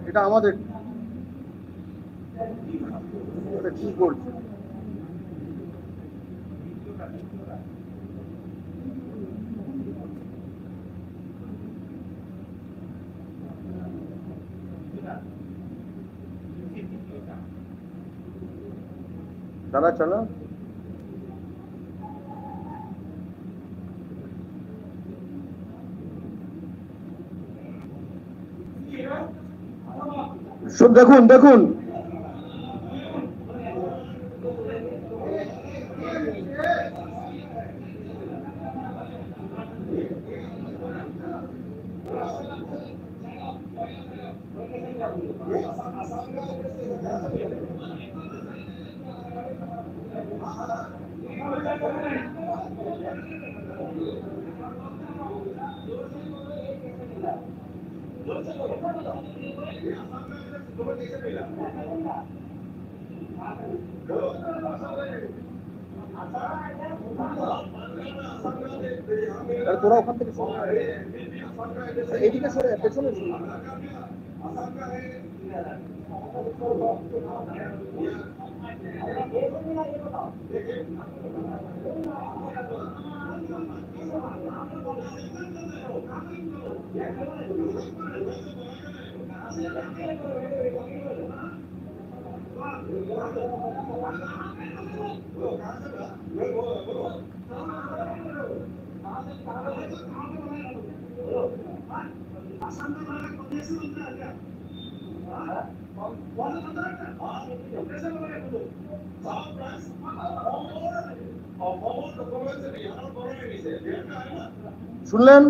এটা আমাদের কি করছে? দাদা চলো। দেখুন দেখুন, তোরা ওখান থেকে এইদিকে সরে পেছনে। শুনলেন?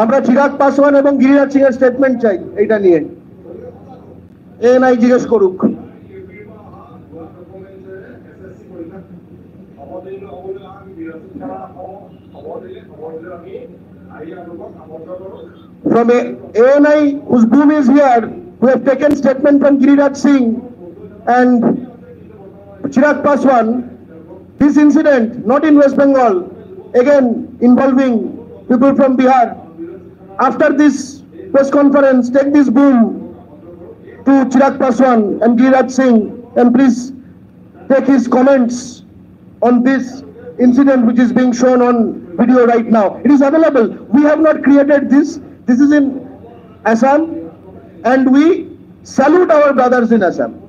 আমরা চিরাগ পাসওয়ান এবং গিরিরাজ সিং এর স্টেটমেন্ট চাই এইটা নিয়ে। এনআই জিজ্ঞেস করুক। From ANI, whose boom is here, who have taken statement from Giriraj Singh and Chirag Paswan, this incident, not in West Bengal, again involving people from Bihar. After this press conference, take this boom to Chirag Paswan and Giriraj Singh, and please take his comments on this incident which is being shown on video right now. It is available. We have not created this. This is in Assam, and we salute our brothers in Assam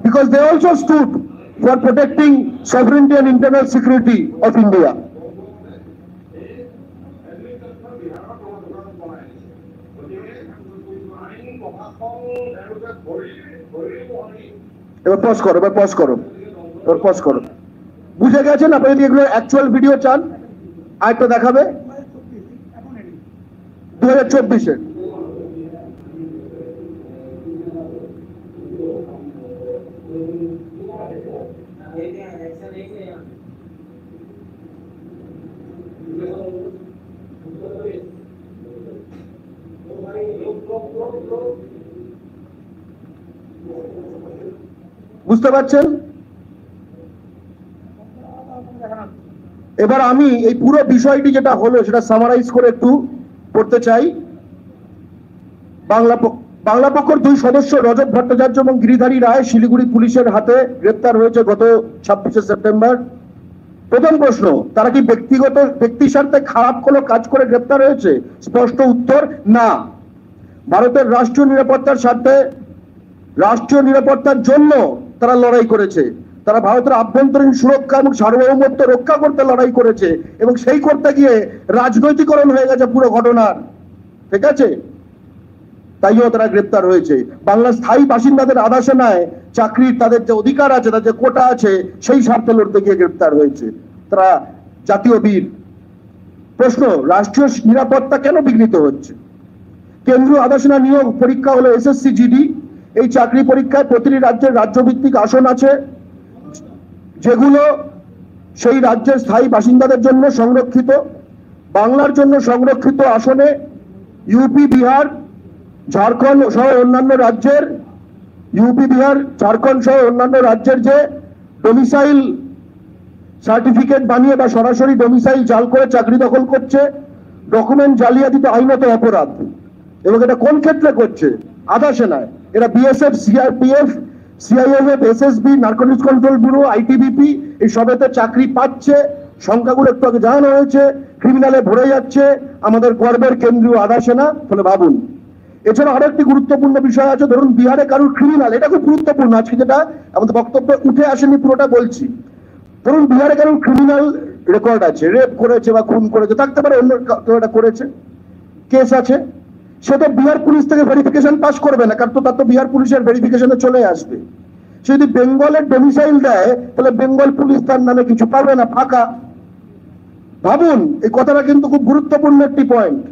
because they also stood for protecting sovereignty and internal security of India. এবার pause করো বুঝে গেছেন আপনি? যদি এগুলো actual video চান আরেকটা দেখাবে 2024-এর। বুঝতে পারছেন? এবার আমি এই পুরো বিষয়টি যেটা হলো সেটা সামারাইজ করে একটু পড়তে চাই। বাংলা পক্ষের দুই সদস্য রজত ভট্টাচার্য এবং গিরিধারী রায় শিলিগুড়ি পুলিশের হাতে গ্রেপ্তার হয়েছে গত 26শে সেপ্টেম্বর। প্রথম প্রশ্ন, তারা কি ব্যক্তি স্বার্থে খারাপ কোনো কাজ করে গ্রেপ্তার হয়েছে? স্পষ্ট উত্তর, না। ভারতের রাষ্ট্রীয় নিরাপত্তার স্বার্থে, রাষ্ট্রীয় নিরাপত্তার জন্য তারা লড়াই করেছে। তারা ভারতের আভ্যন্তরীণ সুরক্ষা এবং সার্বভৌমত্ব রক্ষা করতে লড়াই করেছে, এবং সেই করতে গিয়ে রাজনৈতিকরণ হয়ে গেছে পুরো ঘটনার। ঠিক আছে, তাইও তারা গ্রেপ্তার হয়েছে। বাংলার স্থায়ী বাসিন্দাদের আবাসনায় চাকরির তাদের যে অধিকার আছে, তাদের যে কোটা আছে, সেই স্বার্থে লড়তে গিয়ে গ্রেপ্তার হয়েছে। তারা জাতীয় বীর। প্রশ্ন, রাষ্ট্রীয় নিরাপত্তা কেন বিঘ্নিত হচ্ছে? কেন্দ্রীয় আবাসনা নিয়োগ পরীক্ষা হলো এসএসসি জিডি। এই চাকরি পরীক্ষায় প্রতিটি রাজ্যের রাজ্যভিত্তিক আসন আছে, যেগুলো সেই রাজ্যের স্থায়ী বাসিন্দাদের জন্য সংরক্ষিত। বাংলার জন্য সংরক্ষিত আসনে ইউপি, বিহার, ঝাড়খণ্ড সহ অন্যান্য রাজ্যের যে ডোমিসাইল সার্টিফিকেট বানিয়ে বা সরাসরি ডোমিসাইল জাল করে চাকরি দখল করছে, ডকুমেন্ট জালিয়াতি তো আইনত অপরাধ। এবং এটা কোন ক্ষেত্রে করছে? আধা সেনায়। এরা BSF, CRPF, CIF, SSB, narcotics control bureau, ITBP এই সবেতে চাকরি পাচ্ছে। সংখ্যাগুলো একটু আগে জানানো হয়েছে, ক্রিমিনালে ভরে যাচ্ছে আমাদের গর্বের কেন্দ্রীয় আধা সেনা। ফলে ভাবুন। এছাড়া আরো একটি গুরুত্বপূর্ণ বিষয় আছে। ধরুন বিহারে কারোর ক্রিমিনাল, এটা খুব গুরুত্বপূর্ণ, আজকে যেটা আমাদের বক্তব্যে উঠে আসেনি পুরোটা বলছি। ধরুন বিহারে কারোর ক্রিমিনাল রেকর্ড আছে, রেপ করেছে বা খুন করেছে, থাকতে পারে অন্য কেউ এটা করেছে, কেস আছে, সে তো বিহার পুলিশ থেকে ভেরিফিকেশন পাস করবে না, কারণ তার তো বিহার পুলিশের ভেরিফিকেশনে চলে আসবে। সে যদি বেঙ্গলের ডোমিসাইল দেয়, তাহলে বেঙ্গল পুলিশ তার নামে কিছু পাবে না, ফাঁকা। ভাবুন, এই কথাটা কিন্তু খুব গুরুত্বপূর্ণ একটি পয়েন্ট,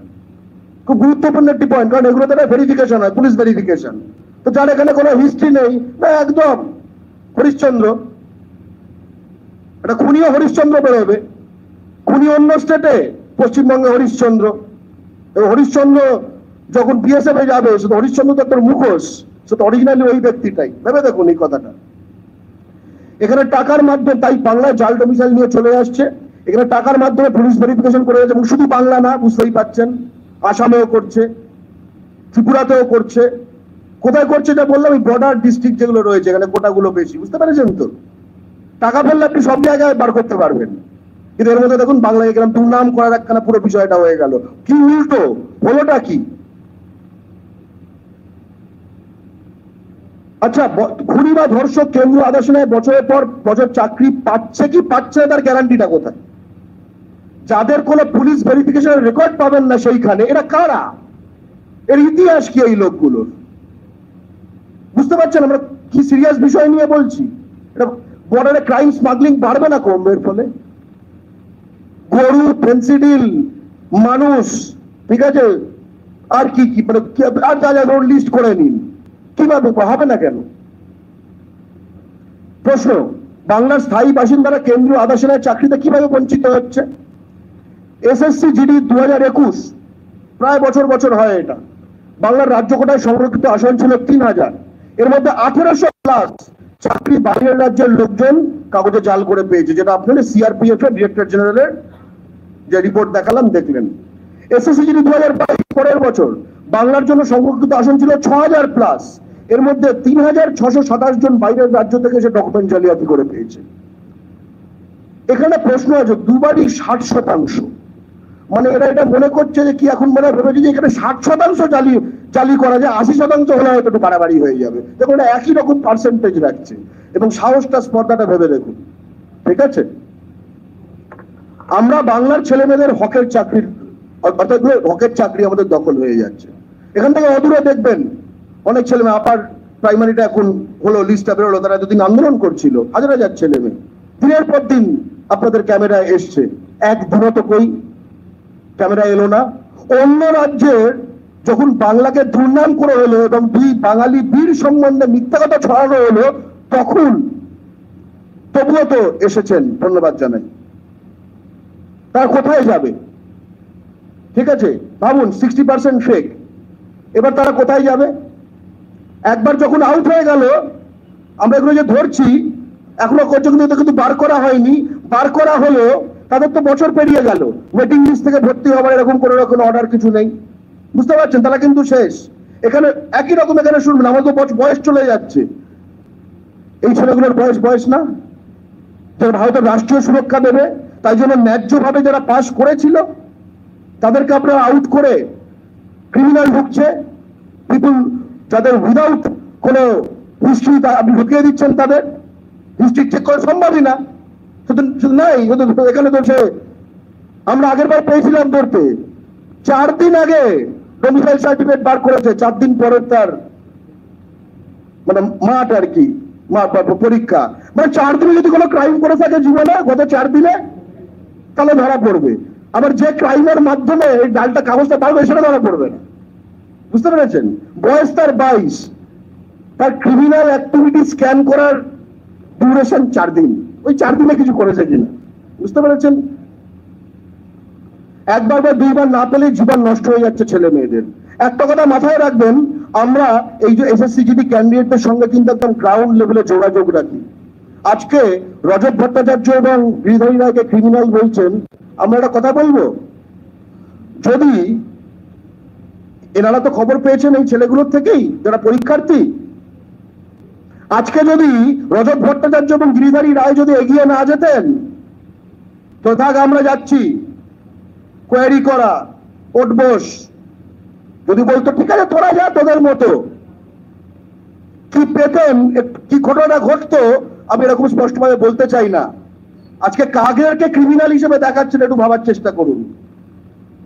কারণ এগুলো তো ভেরিফিকেশন হয়, পুলিশ ভেরিফিকেশন। তো যার এখানে কোনো হিস্ট্রি নেই, না একদম হরিশ্চন্দ্র, এটা খুনিও হরিশ্চন্দ্র বেরোবে। খুনি অন্য স্টেটে, পশ্চিমবঙ্গে হরিশ্চন্দ্র। হরিশ্চন্দ্র যখন বিএসএফ এ যাবে, সে তো হরিশ্চন্দ্র তো একটা মুখোশ, সে তো অরিজিনালি ওই ব্যক্তিটাই। ভেবে দেখুন এই কথাটা। এখানে টাকার মাধ্যমে, তাই বাংলায় জাল ডোমিসাইল নিয়ে চলে আসছে। এখানে টাকার মাধ্যমে পুলিশ ভেরিফিকেশন করে যাচ্ছে, এবং শুধু বাংলা না, বুঝতেই পাচ্ছেন, আসামেও করছে, ত্রিপুরাতেও করছে। কোথায় করছে এটা বললাম, ওই বর্ডার ডিস্ট্রিক্ট যেগুলো রয়েছে, এখানে কোটাগুলো বেশি। বুঝতে পেরেছেন তো? টাকা বললে আপনি সব জায়গায় বার করতে পারবেন, কিন্তু এর মধ্যে দেখুন বাংলায় গেলাম, দুর্নাম করার একখানা পুরো বিষয়টা হয়ে গেল। কি উল্টো হলোটা কি? আচ্ছা, খুনি বা ধর্ষক কেন্দ্রীয় আবাসনায় বছরের পর বছর চাকরি পাচ্ছে কি পাচ্ছে না, তার গ্যারান্টিটা কোথায়? যাদের কোনো পুলিশ ভেরিফিকেশনের রেকর্ড পাবেন না সেইখানে, এরা কারা? এর ইতিহাস কি এই লোকগুলোর? বুঝতে পারছেন আমরা কি সিরিয়াস বিষয় নিয়ে বলছি? এটা বর্ডারে ক্রাইম স্মাগলিং বাড়বে না কমবে এর ফলে? গরু, ফেন্সিডিল, মানুষ, ঠিক আছে, আর কি কি মানে আর যা যা লিস্ট করে নিন, কিভাবে হবে না কেন? প্রশ্ন, বাংলার স্থায়ী বাসিন্দারা কেন্দ্রীয় আবাসনায় চাকরিতে কিভাবে বঞ্চিত হচ্ছে? এসএসসি জিডি 2021, প্রায় বছর হয় এটা। বাংলার রাজ্য কোটায় সংরক্ষিত আসন ছিল 3000, এর মধ্যে 1800+ চাকরি বাইরের রাজ্যের লোকজন কাগজে জাল করে পেয়েছে, যেটা আপনাদের সিআরপিএফ এর ডিরেক্টর জেনারেলের যে রিপোর্ট দেখালাম দেখলেন। এসএসসি যদি 2022 পরের বছর বাংলার জন্য সংরক্ষিত আসন ছিল 6000+, এর মধ্যে 3627 জন বাইরের রাজ্য থেকে সে ডকুমেন্ট জালিয়াতি করে পেয়েছে। এখানে প্রশ্ন আছে, দুবারই 60%, মানে এরা এটা মনে করছে যে কি এখন মনে ভেবেছে যে এখানে 60% জালি করা যায়, 80% হলে হয়তো একটু বাড়াবাড়ি হয়ে যাবে। দেখুন এটা একই রকম পার্সেন্টেজ রাখছে, এবং সাহসটা স্পর্ধাটা ভেবে দেখুন। ঠিক আছে, আমরা বাংলার ছেলে মেয়েদের হকের চাকরির অর্থাৎ হকের চাকরি আমাদের দখল হয়ে যাচ্ছে। এখান থেকে অদূরে দেখবেন অনেক ছেলে মেয়ে, আপার প্রাইমারিটা এখন হলো, লিস্টটা বেরোলো, তারা এতদিন আন্দোলন করছিল, হাজার হাজার ছেলে মেয়ে দিনের পর দিন আপনাদের ক্যামেরায় এসছে, একদিনও তো কই ক্যামেরা এলো না। অন্য রাজ্যের যখন বাংলাকে দুর্নাম করে হলো এবং দুই বাঙালি বীর সম্বন্ধে মিথ্যা কথা ছড়ানো হলো, তখন তবুও তো এসেছেন, ধন্যবাদ জানাই। তারা কোথায় যাবে? ঠিক আছে, ভাবুন 60% ফেক, এবার তারা কোথায় যাবে? একবার যখন আউট হয়ে গেল, আমরা এগুলো যে ধরছি এখনো কিন্তু বার করা হয়নি, বার করা হলো, তাদের তো বছর পেরিয়ে গেল, ওয়েটিং লিস্ট থেকে ভর্তি হবার এরকম কোনো রকম অর্ডার কিছু নেই, বুঝতে পারছেন? তারা কিন্তু শেষ। এখানে একই রকম, এখানে শুনবেন আমার তো বয়স চলে যাচ্ছে, এই ছেলেগুলোর বয়স না, যারা ভারতের রাষ্ট্রীয় সুরক্ষা দেবে, তাই জন্য ন্যায্যভাবে যারা পাস করেছিল তাদেরকে আপনারা আউট করে ক্রিমিনাল ঢুকছে, পিপুল যাদের উইদাউট কোনো হিস্ট্রি আপনি ঢুকিয়ে দিচ্ছেন, তাদের হিস্ট্রি চেক করা সম্ভবই না। শুধু নাই এখানে তো সে, আমরা আগের বার পেয়েছিলাম ধরতে, 4 দিন আগে ডোমিসাইল সার্টিফিকেট বার করেছে, 4 দিন পরের তার মানে মাঠ আর কি, পরীক্ষা, মানে 4 দিনে যদি কোনো ক্রাইম করে থাকে জীবনে গত 4 দিনে, তাহলে ধরা পড়বে। আবার যে ক্রাইমের মাধ্যমে এই ডালটা কাগজটা পারবে সেটা ধরা পড়বে না, বুঝতে পেরেছেন? বয়স তার 22, তার ক্রিমিনাল অ্যাক্টিভিটি স্ক্যান করার ডিউরেশন 4 দিন, ওই 4 দিনে কিছু করেছে কিনা, বুঝতে পেরেছেন? একবার বা দুইবার না পেলে জীবন নষ্ট হয়ে যাচ্ছে ছেলে মেয়েদের। একটা কথা মাথায় রাখবেন, আমরা এই যে এসএসসি জিডি ক্যান্ডিডেটদের সঙ্গে কিন্তু একদম গ্রাউন্ড লেভেলে যোগাযোগ রাখি। আজকে রজত ভট্টাচার্য এবং গিরিধারী রায়কে ক্রিমিনাল বলছেন, আমরা একটা কথা বলবো, যদি এনারা তো খবর পেয়েছেন এই ছেলেগুলোর থেকেই যারা পরীক্ষার্থী, আজকে যদি রজত ভট্টাচার্য এবং গিরিধারী রায় যদি এগিয়ে না যেতেন, তো থাক আমরা যাচ্ছি কোয়ারি করা, ওটবোস, যদি বলতো ঠিক আছে তোরা যা তোদের মতো, কি পেতেন, কি ঘটনা ঘটতো আমি এরকম স্পষ্টভাবে বলতে চাই না। আজকে কাগেরকে ক্রিমিনাল হিসেবে দেখাচ্ছেন, একটু ভাবার চেষ্টা করুন।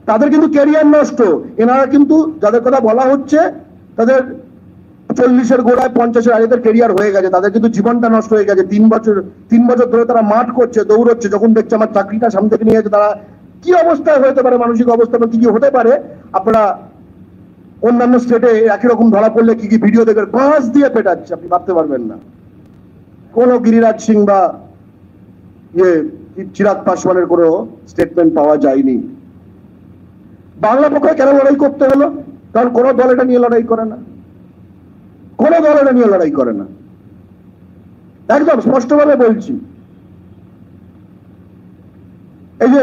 তাদের কিন্তু ক্যারিয়ার নষ্ট। এনারা কিন্তু যাদের কথা বলা হচ্ছে তাদের 40-এর গোড়ায় 50-এর আগে ক্যারিয়ার হয়ে গেছে, তাদের কিন্তু জীবনটা নষ্ট হয়ে গেছে। 3 বছর ধরে তারা মাঠ করছে, দৌড়চ্ছে, যখন দেখছে আমার চাকরিটা সামনে থেকে নিয়ে যাচ্ছে, তারা কি অবস্থায় হতে পারে, মানসিক অবস্থা কি কি হতে পারে, আপনারা অন্যান্য স্টেটে একই রকম ধরা পড়লে কি কি ভিডিও দেখবেন, বাঁশ দিয়ে পেটাচ্ছে, আপনি ভাবতে পারবেন না। কোনো গিরিরাজ সিং বা চিরাগ পাসওয়ানের কোনো স্টেটমেন্ট পাওয়া যায়নি। বাংলা পক্ষে কেন লড়াই করতে হলো? কারণ কোনো দল এটা নিয়ে লড়াই করে না, কোনো দল এটা নিয়ে লড়াই করে না, একদম স্পষ্টভাবে বলছি। এই যে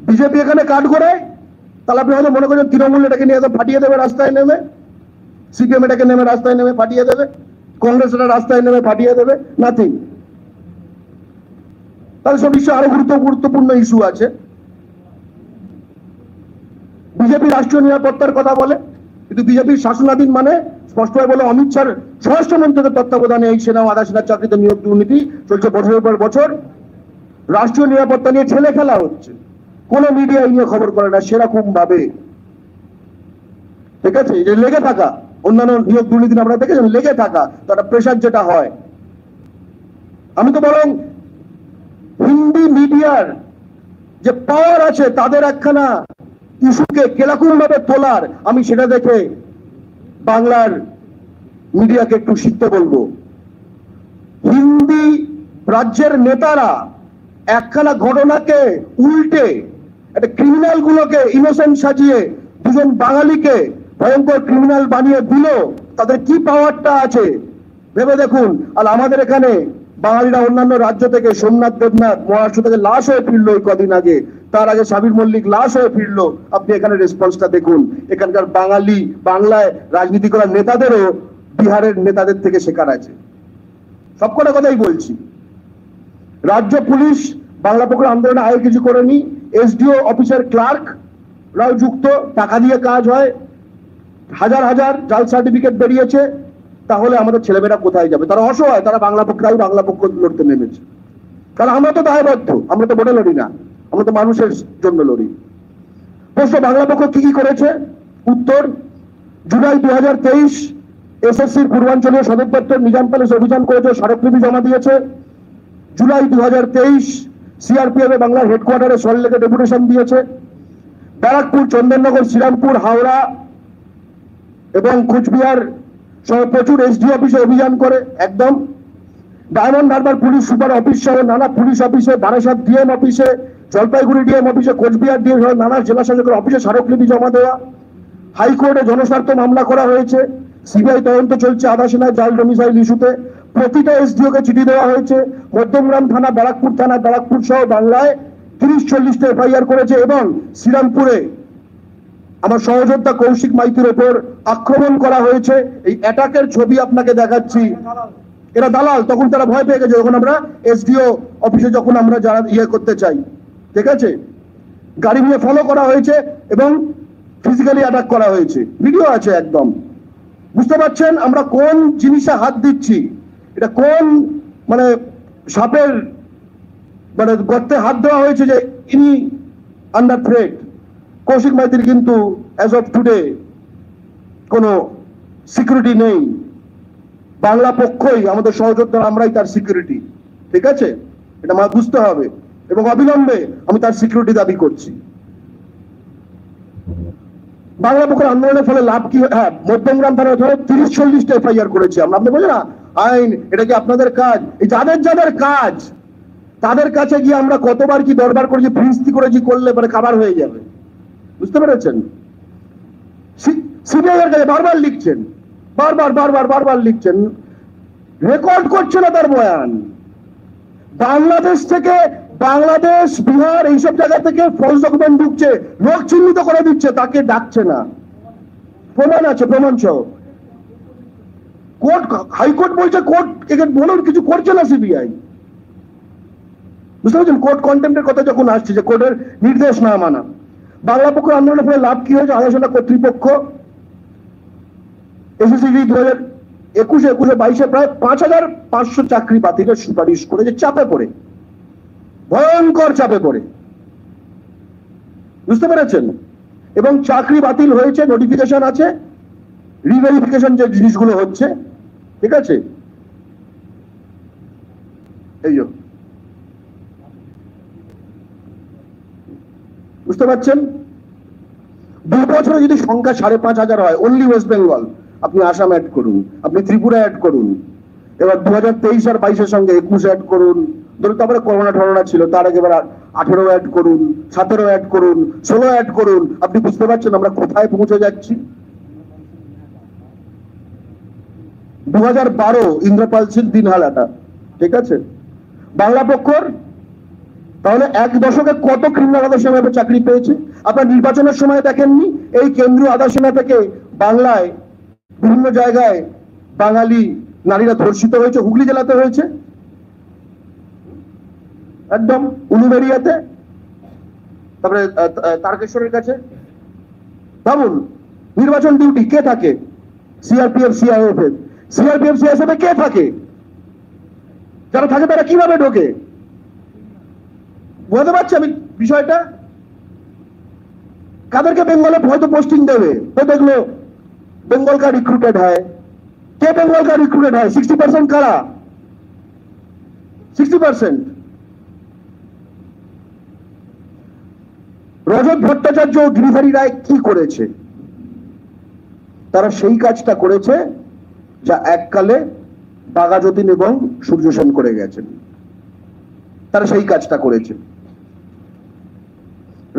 বিজেপি এখানে কাট করে, তাহলে আপনি হয়তো মনে করেন তৃণমূল এটাকে নিয়ে ফাটিয়ে দেবে রাস্তায় নেমে, সিপিএম এটাকে নেমে রাস্তায় নেমে ফাটিয়ে দেবে, কংগ্রেস এটা রাস্তায় নেমে ফাটিয়ে দেবে, নাথিং। তাহলে সব ইস্যু আরো গুরুত্বপূর্ণ ইস্যু আছে। বিজেপি রাষ্ট্রীয় নিরাপত্তার কথা বলে, কিন্তু বিজেপির শাসনাধীন মানে স্পষ্টভাবে বলে অমিত শাহর স্বরাষ্ট্রমন্ত্রকের তত্ত্বাবধানে এই সেনা আধা সেনার চাকরিতে নিয়োগ দুর্নীতি চলছে বছরের পর বছর। রাষ্ট্রীয় নিরাপত্তা নিয়ে ছেলে খেলা হচ্ছে, কোন মিডিয়া এই নিয়ে খবর করে না সেরকম ভাবে। ঠিক আছে, যে লেগে থাকা অন্যান্য নিয়োগ দুর্নীতি আমরা দেখেছেন, লেগে থাকা তার প্রেশার যেটা হয়। আমি তো বরং হিন্দি মিডিয়ার যে পাওয়ার আছে তাদের একখানা ইস্যুকে কিরকম ভাবে তোলার, আমি সেটা দেখে বাংলার মিডিয়াকে একটু শিখতে বলবো। হিন্দি রাজ্যের নেতারা একখানা ঘটনাকে উল্টে একটা ক্রিমিনাল গুলোকে ইনোসেন্ট সাজিয়ে দুজন বাঙালিকে ভয়ঙ্কর ক্রিমিনাল বানিয়ে দিল, তাদের কি পাওয়ারটা আছে ভেবে দেখুন। আর আমাদের এখানে বাঙালিরা অন্যান্য রাজ্য থেকে সোমনাথ দেবনাথ মহারাষ্ট্র থেকে লাশ হয়ে ফিরলো এই কদিন আগে, তার আগে সাবির মল্লিক লাশ হয়ে ফিরলো। আপনি এখানে রেসপন্সটা দেখুন। এখানকার বাঙালি বাংলায় রাজনীতি করার নেতাদেরও বিহারের নেতাদের থেকে শেখার আছে। সবকটা কথাই বলছি। রাজ্য পুলিশ বাংলা পক্ষের আন্দোলনে আগে কিছু করেনি। এসডিও অফিসের ক্লার্ক রাও যুক্ত, টাকা দিয়ে কাজ হয়, হাজার হাজার জাল সার্টিফিকেট বেরিয়েছে। তাহলে আমাদের ছেলেমেয়েরা কোথায় যাবে? তারা অসহায়, তারা বাংলা পক্ষ লড়তে নেমেছে। কারণ আমরা তো দায়বদ্ধ, আমরা তো ভোটে লড়ি না, আমরা তো মানুষের জন্য লড়ি। প্রশ্ন, বাংলা পক্ষ কি কি করেছে? উত্তর, জুলাই 2023 এসএসসির পূর্বাঞ্চলীয় সদর দপ্তর নিজাম প্যালেস অভিযান করেছে, স্মারকলিপি জমা দিয়েছে। জুলাই 2023 সিআরপিএফ বাংলার হেডকোয়ার্টারে সল্টলেকে ডেপুটেশন দিয়েছে। ব্যারাকপুর, চন্দননগর, শ্রীরামপুর, হাওড়া এবং কোচবিহার সহ প্রচুর এসডি অফিসে অভিযান করে একদম। Diamond Harbour police super office সহ নানা পুলিশ অফিসে, বারাসাত ডিএম অফিসে, জলপাইগুড়ি ডিএম অফিসে, কোচবিহার ডিএম সহ নানা জেলা শাসকের অফিসে স্মারকলিপি জমা দেওয়া। হাইকোর্টে জনস্বার্থ মামলা করা হয়েছে। সিবিআই তদন্ত চলছে আধা সেনায় জাল ডোমিসাইল ইস্যুতে। প্রতিটা এসডিওকে চিঠি দেওয়া হয়েছে। মধ্যমগ্রাম থানা, ব্যারাকপুর থানা, ব্যারাকপুর সহ বাংলায় 30-40টা এফআইআর করেছে। এবং শ্রীরামপুরে আমার সহযোদ্ধা কৌশিক মাইতির ওপর আক্রমণ করা হয়েছে। এই অ্যাটাকের ছবি আপনাকে দেখাচ্ছি। এরা দালাল, তখন তারা ভয় পেয়ে গেছে যখন আমরা এসডিও অফিসে যখন আমরা যারা করতে চাই, ঠিক আছে, গাড়ি নিয়ে ফলো করা হয়েছে এবং ফিজিক্যালি অ্যাটাক করা হয়েছে। ভিডিও আছে একদম। বুঝতে পারছেন আমরা কোন জিনিসে হাত দিচ্ছি? এটা কোন মানে সাপের মানে গর্তে হাত দেওয়া হয়েছে যে ইনি আন্ডার থ্রেট। কৌশিক মাইতির কিন্তু অ্যাজ অফ টুডে কোনো সিকিউরিটি নেই। বাংলা পক্ষই আমাদের সহযোদ্ধা, আমরাই তার সিকিউরিটি, ঠিক আছে? এটা আমার বুঝতে হবে এবং অবিলম্বে আমি তার সিকিউরিটি দাবি করছি। বাংলা পক্ষের আন্দোলনের ফলে লাভ কি? হ্যাঁ, মধ্যমগ্রাম থানায় 30-40টা এফআইআর করেছি আমরা। আপনি বলছেন না আইন, এটা কি আপনাদের কাজ? এই যাদের কাজ তাদের কাছে গিয়ে আমরা কতবার কি দরবার করেছি, ফিরিস্তি করেছি, করলে পরে খাবার হয়ে যাবে। বুঝতে পেরেছেন? সিবিআই এর কাছে বারবার লিখছেন, বারবার লিখছেন, রেকর্ড করছে না তার বয়ান। বাংলাদেশ থেকে, বাংলাদেশ, বিহার এইসব জায়গা থেকে ফলস ডকুমেন্ট ঢুকছে, লোক চিহ্নিত করে দিচ্ছে, তাকে ডাকছে না। প্রমাণ আছে, প্রমাণ সহ। কোর্ট, হাইকোর্ট বলছে কোর্ট বলুন, কিছু করছে না সিবিআই। বুঝতে পারছেন? কোর্ট কন্টেম্পটের কথা যখন আসছে, যে কোর্টের নির্দেশ না মানা। বাংলা পক্ষ আন্দোলনের ফলে লাভ কি হয়েছে? আলোচনা কর্তৃপক্ষ এসএসসি 2021-22 প্রায় 5500 চাকরি বাতিলের সুপারিশ করেছে, চাপে পড়ে, ভয়ঙ্কর চাপে পড়ে। বুঝতে পেরেছেন? এবং চাকরি বাতিল হয়েছে, নোটিফিকেশন আছে, রিভেরিফিকেশন যে জিনিসগুলো হচ্ছে, ঠিক আছে? এই বুঝতে পারছেন? 2 বছরে যদি সংখ্যা 5500 হয়, অনলি ওয়েস্ট বেঙ্গল, আপনি আসাম অ্যাড করুন, আপনি ত্রিপুরা অ্যাড করুন, এবার 2023 আর 22-এর সঙ্গে 21 অ্যাড করুন, ধরুন তারপরে করোনা ছিল, তার আগে এবার 18 অ্যাড করুন, 17 অ্যাড করুন, 16 অ্যাড করুন। আপনি বুঝতে পারছেন আমরা কোথায় পৌঁছে যাচ্ছি? 2012 ইন্দ্রপাল সিং দিনহালাটা, ঠিক আছে? বাংলা পক্ষর তাহলে 1 দশকে কত ক্রিমিনাল আদর্শ সেনা চাকরি পেয়েছে? আপনার নির্বাচনের সময় দেখেননি? এই কেন্দ্রীয় আদর্শ সেনা থেকে বাংলায় বিভিন্ন জায়গায় বাঙালি নারীরা ধর্ষিত হয়েছে, হুগলি জেলাতে হয়েছে, একদম উলুবেড়িয়াতে, তারপরে তারকেশ্বরের কাছে। ভাবুন, নির্বাচন ডিউটি কে থাকে? সিআরপিএফ, সিআইএসএফ কে থাকে? যারা থাকে তারা কিভাবে ঢোকে? বুঝতে পারছি আমি বিষয়টা। কাদেরকে বেঙ্গলে হয়তো পোস্টিং দেবে, তো দেখলো বেঙ্গল का रिक्रूटेड है। কে বেঙ্গল का रिक्रूटेड है? 60% কারা? 60%। রজত ভট্টাচার্য ও গিরিধারী রায় কি করেছে? তারা সেই কাজটা করেছে যা এককালে বাঘাযতীন এবং সূর্য সেন করে গেছেন। তারা সেই কাজটা করেছে।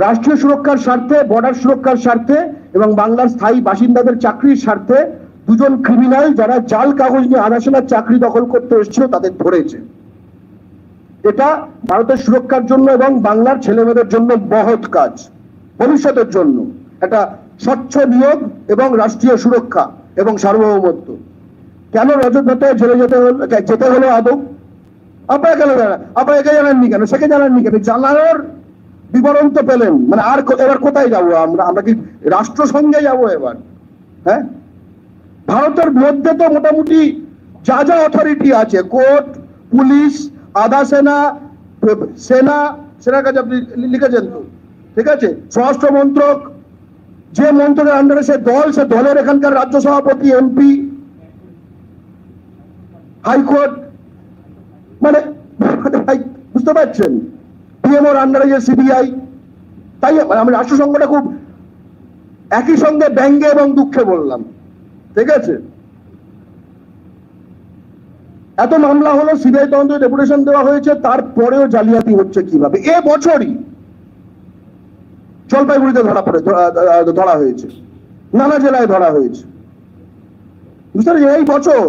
রাষ্ট্রীয় সুরক্ষার স্বার্থে, বর্ডার সুরক্ষার স্বার্থে এবং বাংলার স্থায়ী বাসিন্দাদের চাকরির স্বার্থে দুজন ক্রিমিনাল যারা জাল কাগজ নিয়ে আদাসনার চাকরি দখল করতে এসেছিল তাদের ধরেছে। এটা ভারতের সুরক্ষার জন্য এবং বাংলার ছেলেমেয়েদের জন্য মহৎ কাজ, ভবিষ্যতের জন্য একটা স্বচ্ছ নিয়োগ এবং রাষ্ট্রীয় সুরক্ষা এবং সার্বভৌমত্ব। কেন রজত ভট্টাচার্য জেলে যেতে হলো আদৌ? আপনারা কেন জানেন? আপনারা একে জানাননি কেন? সেকে জানাননি কেন? জানানোর বিবরণ তো পেলেন। মানে আর এবার কোথায় যাবো আমরা? আমরা কি রাষ্ট্রসংঘে যাবো এবার? হ্যাঁ, ভারতের মধ্যে তো মোটামুটি যা যা অথরিটি আছে, কোর্ট, পুলিশ, আধা সেনা, সেনার কাছে আপনি লিখেছেন তো, ঠিক আছে, স্বরাষ্ট্র মন্ত্রক, যে মন্ত্রকের আন্ডারে সে দলের এখানকার রাজ্য সভাপতি, এমপি, হাইকোর্ট, মানে বুঝতে পারছেন, পিএমওর আন্ডারে যে সিবিআই। তাই আমি রাষ্ট্রসংঘটা খুব একই সঙ্গে ব্যঙ্গে এবং দুঃখে বললাম, ঠিক আছে। এত মামলা হলো, সিবিআই তদন্ত ডেপুটেশন দেওয়া হয়েছে, তারপরেও জালিয়াতি হচ্ছে কিভাবে? এ বছরই জলপাইগুড়িতে ধরা হয়েছে, নানা জেলায় ধরা হয়েছে, বুঝতে পারছেন, এই বছর।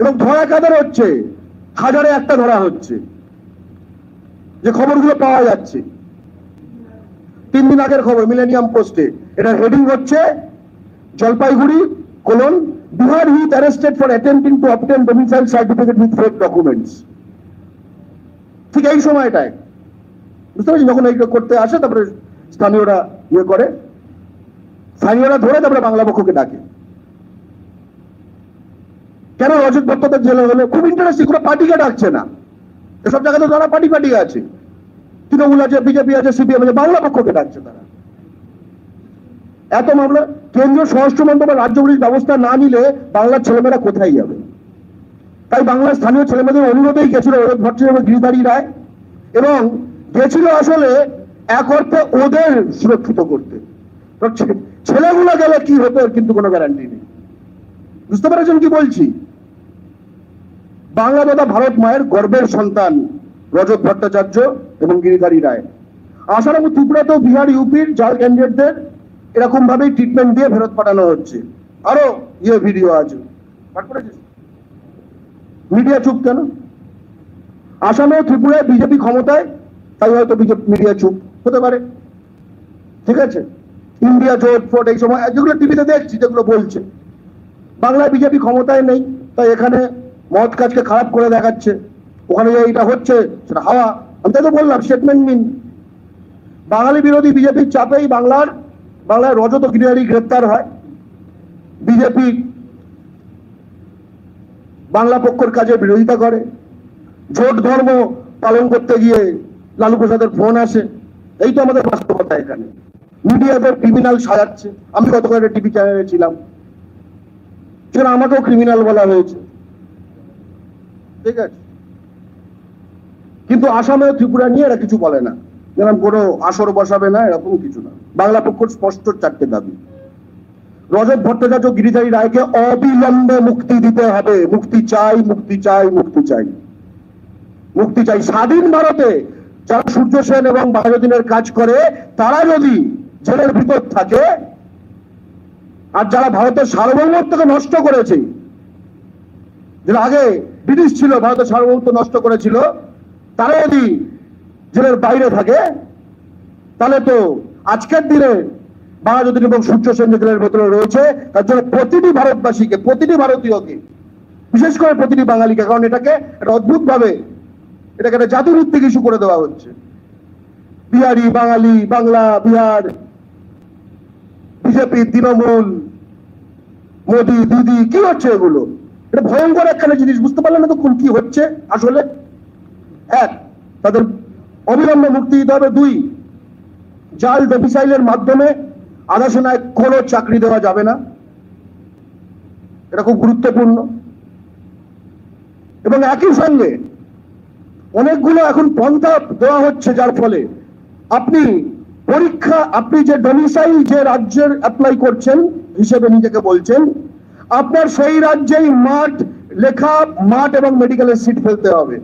এবং ধরা কাদের হচ্ছে? হাজারে একটা ধরা হচ্ছে, যে খবরগুলো পাওয়া যাচ্ছে। 3 দিন আগের খবর, মিলেনিয়াম পোস্টে, এটার হেডিং হচ্ছে Jalpaiguri Bihar youth arrested for attempting to obtain domicile certificate with fake documents। ঠিক এই সময়টায়, বুঝতে পারছি, যখন এইটা করতে আসে তারপরে স্থানীয়রা ইয়ে করে, স্থানীয়রা ধরে তারপরে বাংলা পক্ষকে ডাকে। কেন রজত ভট্টাচার্য জেলে হলে? খুব ইন্টারেস্টিং, কোনো পার্টিকে ডাকছে না। এসব জায়গাতে যারা পার্টি আছে, তৃণমূল আছে, বিজেপি আছে, সিপিএম আছে, বাংলা পক্ষকে ডাকছে তারা। এত মামলা, কেন্দ্রীয় স্বরাষ্ট্র মন্ত্রক বা রাজ্য পুলিশ ব্যবস্থা না নিলে বাংলার ছেলেমেয়েরা কোথায় যাবে? তাই বাংলার স্থানীয় ছেলেমেয়েদের অনুরোধেই গেছিল রজত ভট্টাচার্য এবং গিরিধারী রায়, এবং গেছিল আসলে এক অর্থে ওদের সুরক্ষিত করতে। ছেলেগুলো গেলে কি হতো কিন্তু কোনো গ্যারান্টি নেই। বুঝতে পেরেছেন কি বলছি? বাংলা তথা ভারত মায়ের গর্বের সন্তান রজত ভট্টাচার্য এবং গিরিধারী রায়। আসাম ও ত্রিপুরাতেও বিহার, ইউপির জাল ক্যান্ডিডেটদের এরকম ভাবেই ট্রিটমেন্ট দিয়ে ফেরত পাঠানো হচ্ছে। আরো ভিডিও আছে, মিডিয়া চুপ কেন? আসামে ও ত্রিপুরায় বিজেপি ক্ষমতায়, তাই হয়তো বিজেপি মিডিয়া চুপ হতে পারে, ঠিক আছে। ইন্ডিয়া জোট ফোট এই সময় যেগুলো টিভিতে দেখছি, যেগুলো বলছে বাংলায় বিজেপি ক্ষমতায় নেই, তাই এখানে মহৎ কাজকে খারাপ করে দেখাচ্ছে। ওখানে যে এইটা হচ্ছে সেটা হাওয়া। আমি তাই তো বললাম, স্টেটমেন্ট নিন। বাঙালি বিরোধী বিজেপির চাপেই বাংলায় রজত ও গিরিধারী গ্রেপ্তার হয়। বিজেপি বাংলা পক্ষের কাজে বিরোধিতা করে। জোট ধর্ম পালন করতে গিয়ে লালু প্রসাদের ফোন আসে। এই তো আমাদের বাস্তবতা। এখানে মিডিয়াদের ক্রিমিনাল সাজাচ্ছে। আমি গতকাল একটা টিভি চ্যানেলে ছিলাম, সেখানে আমাকেও ক্রিমিনাল বলা হয়েছে, ঠিক আছে। কিন্তু আসামে ত্রিপুরা নিয়ে এরা কিছু বলে না, যেরকম কোনো আসর বসাবে না, এরকম কিছু না। বাংলা পক্ষ স্পষ্ট 4টে দাবি। রজত ভট্টাচার্য, গিরিধারী রায়কে অবিলম্বে মুক্তি দিতে হবে। মুক্তি চাই, মুক্তি চাই, মুক্তি চাই, মুক্তি চাই। স্বাধীন ভারতে যারা সূর্য সেন এবং বাঘাযতীনের কাজ করে, তারা যদি জেলের ভিতর থাকে, আর যারা ভারতের সার্বভৌমত্বকে নষ্ট করেছে, যারা আগে ব্রিটিশ ছিল, ভারতের সার্বভৌমত্ব নষ্ট করেছিল, তারা যদি জেলের বাইরে থাকে, তাহলে তো আজকের দিনে বাঘাযতীন এবং সূর্য সেন জেলের ভেতরে রয়েছে, তার জন্য প্রতিটি ভারতবাসীকে, প্রতিটি ভারতীয়কে, বিশেষ করে প্রতিটি বাঙালিকে, কারণ এটাকে একটা অদ্ভুত ভাবে এটাকে একটা জাতিভিত্তিক ইস্যু করে দেওয়া হচ্ছে। বিহারি, বাঙালি, বাংলা, বিহার, বিজেপি, তৃণমূল, মোদি, দিদি, কি হচ্ছে এগুলো? এটা ভয়ঙ্কর একখানে জিনিস। বুঝতে পারলেন না তো কি হচ্ছে আসলে? এক, তাদের অবিলম্বে মুক্তি দিতে হবে। 2, জাল ডোমিসাইলের মাধ্যমে আদাসনায় কোনো চাকরি দেওয়া যাবে না, এটা খুব গুরুত্বপূর্ণ। এবং একই সঙ্গে অনেকগুলো এখন পন্থা দেওয়া হচ্ছে, যার ফলে আপনি যে ডোমিসাইল যে রাজ্যের অ্যাপ্লাই করছেন হিসেবে নিজেকে বলছেন, আপনার সেই রাজ্যেই মাঠ এবং মেডিকেলের সিট ফেলতে হবে।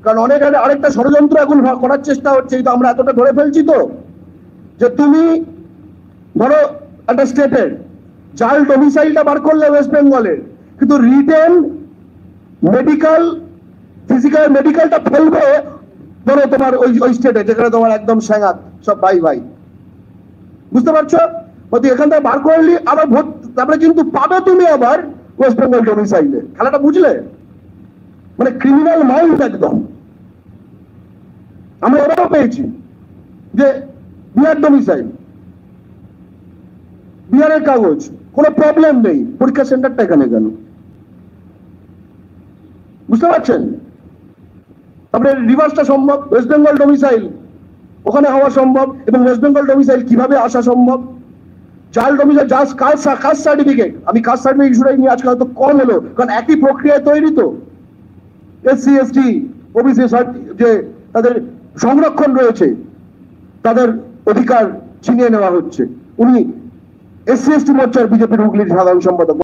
কারণ অনেক আরেকটা ষড়যন্ত্র এখন করার চেষ্টা হচ্ছে, এই তো আমরা এতটা ধরে ফেলছি তো, যে তুমি ধরো একটা স্টেটের জাল ডোমিসাইলটা বার করলে ওয়েস্ট বেঙ্গলের, কিন্তু রিটেন মেডিকেল ফিজিক্যাল মেডিকেলটা ফেলবে ধরো তোমার ওই স্টেটে, যেখানে তোমার একদম স্যাঙাত সব ভাই ভাই, বুঝতে পারছো? এখান থেকে বার করলি আবার ভোট, তারপরে কিন্তু পাবে তুমি আবার ওয়েস্ট বেঙ্গল ডোমিসাইলে। খেলাটা বুঝলে? মানে ক্রিমিনাল মাইন্ড একদম। আমরা এবারও পেয়েছি যে বিহার ডোমিসাইল, বিহারের কাগজ, কোনো প্রবলেম নেই, পরীক্ষা সেন্টারটা এখানে কেন? বুঝতে পারছেন? তারপরে রিভার্সটা সম্ভব, ওয়েস্ট বেঙ্গল ডোমিসাইল ওখানে হওয়া সম্ভব, এবং ওয়েস্ট বেঙ্গল ডোমিসাইল কিভাবে আসা সম্ভব? জাল ডোমিসাইল, জাস্ট কাস্ট সার্টিফিকেট। আমি কাস্ট সার্টিফিকেট ইস্যুটাই নিয়ে আজকাল তো কম হলো, কারণ একই প্রক্রিয়ায় তৈরি তো। এসসি এসটি ওবিসি যে তাদের সংরক্ষণ রয়েছে, তাদের অধিকার ছিনিয়ে নেওয়া হচ্ছে। উনি এসসি এসটি মোর্চার বিজেপির হুগলির সাধারণ সম্পাদক।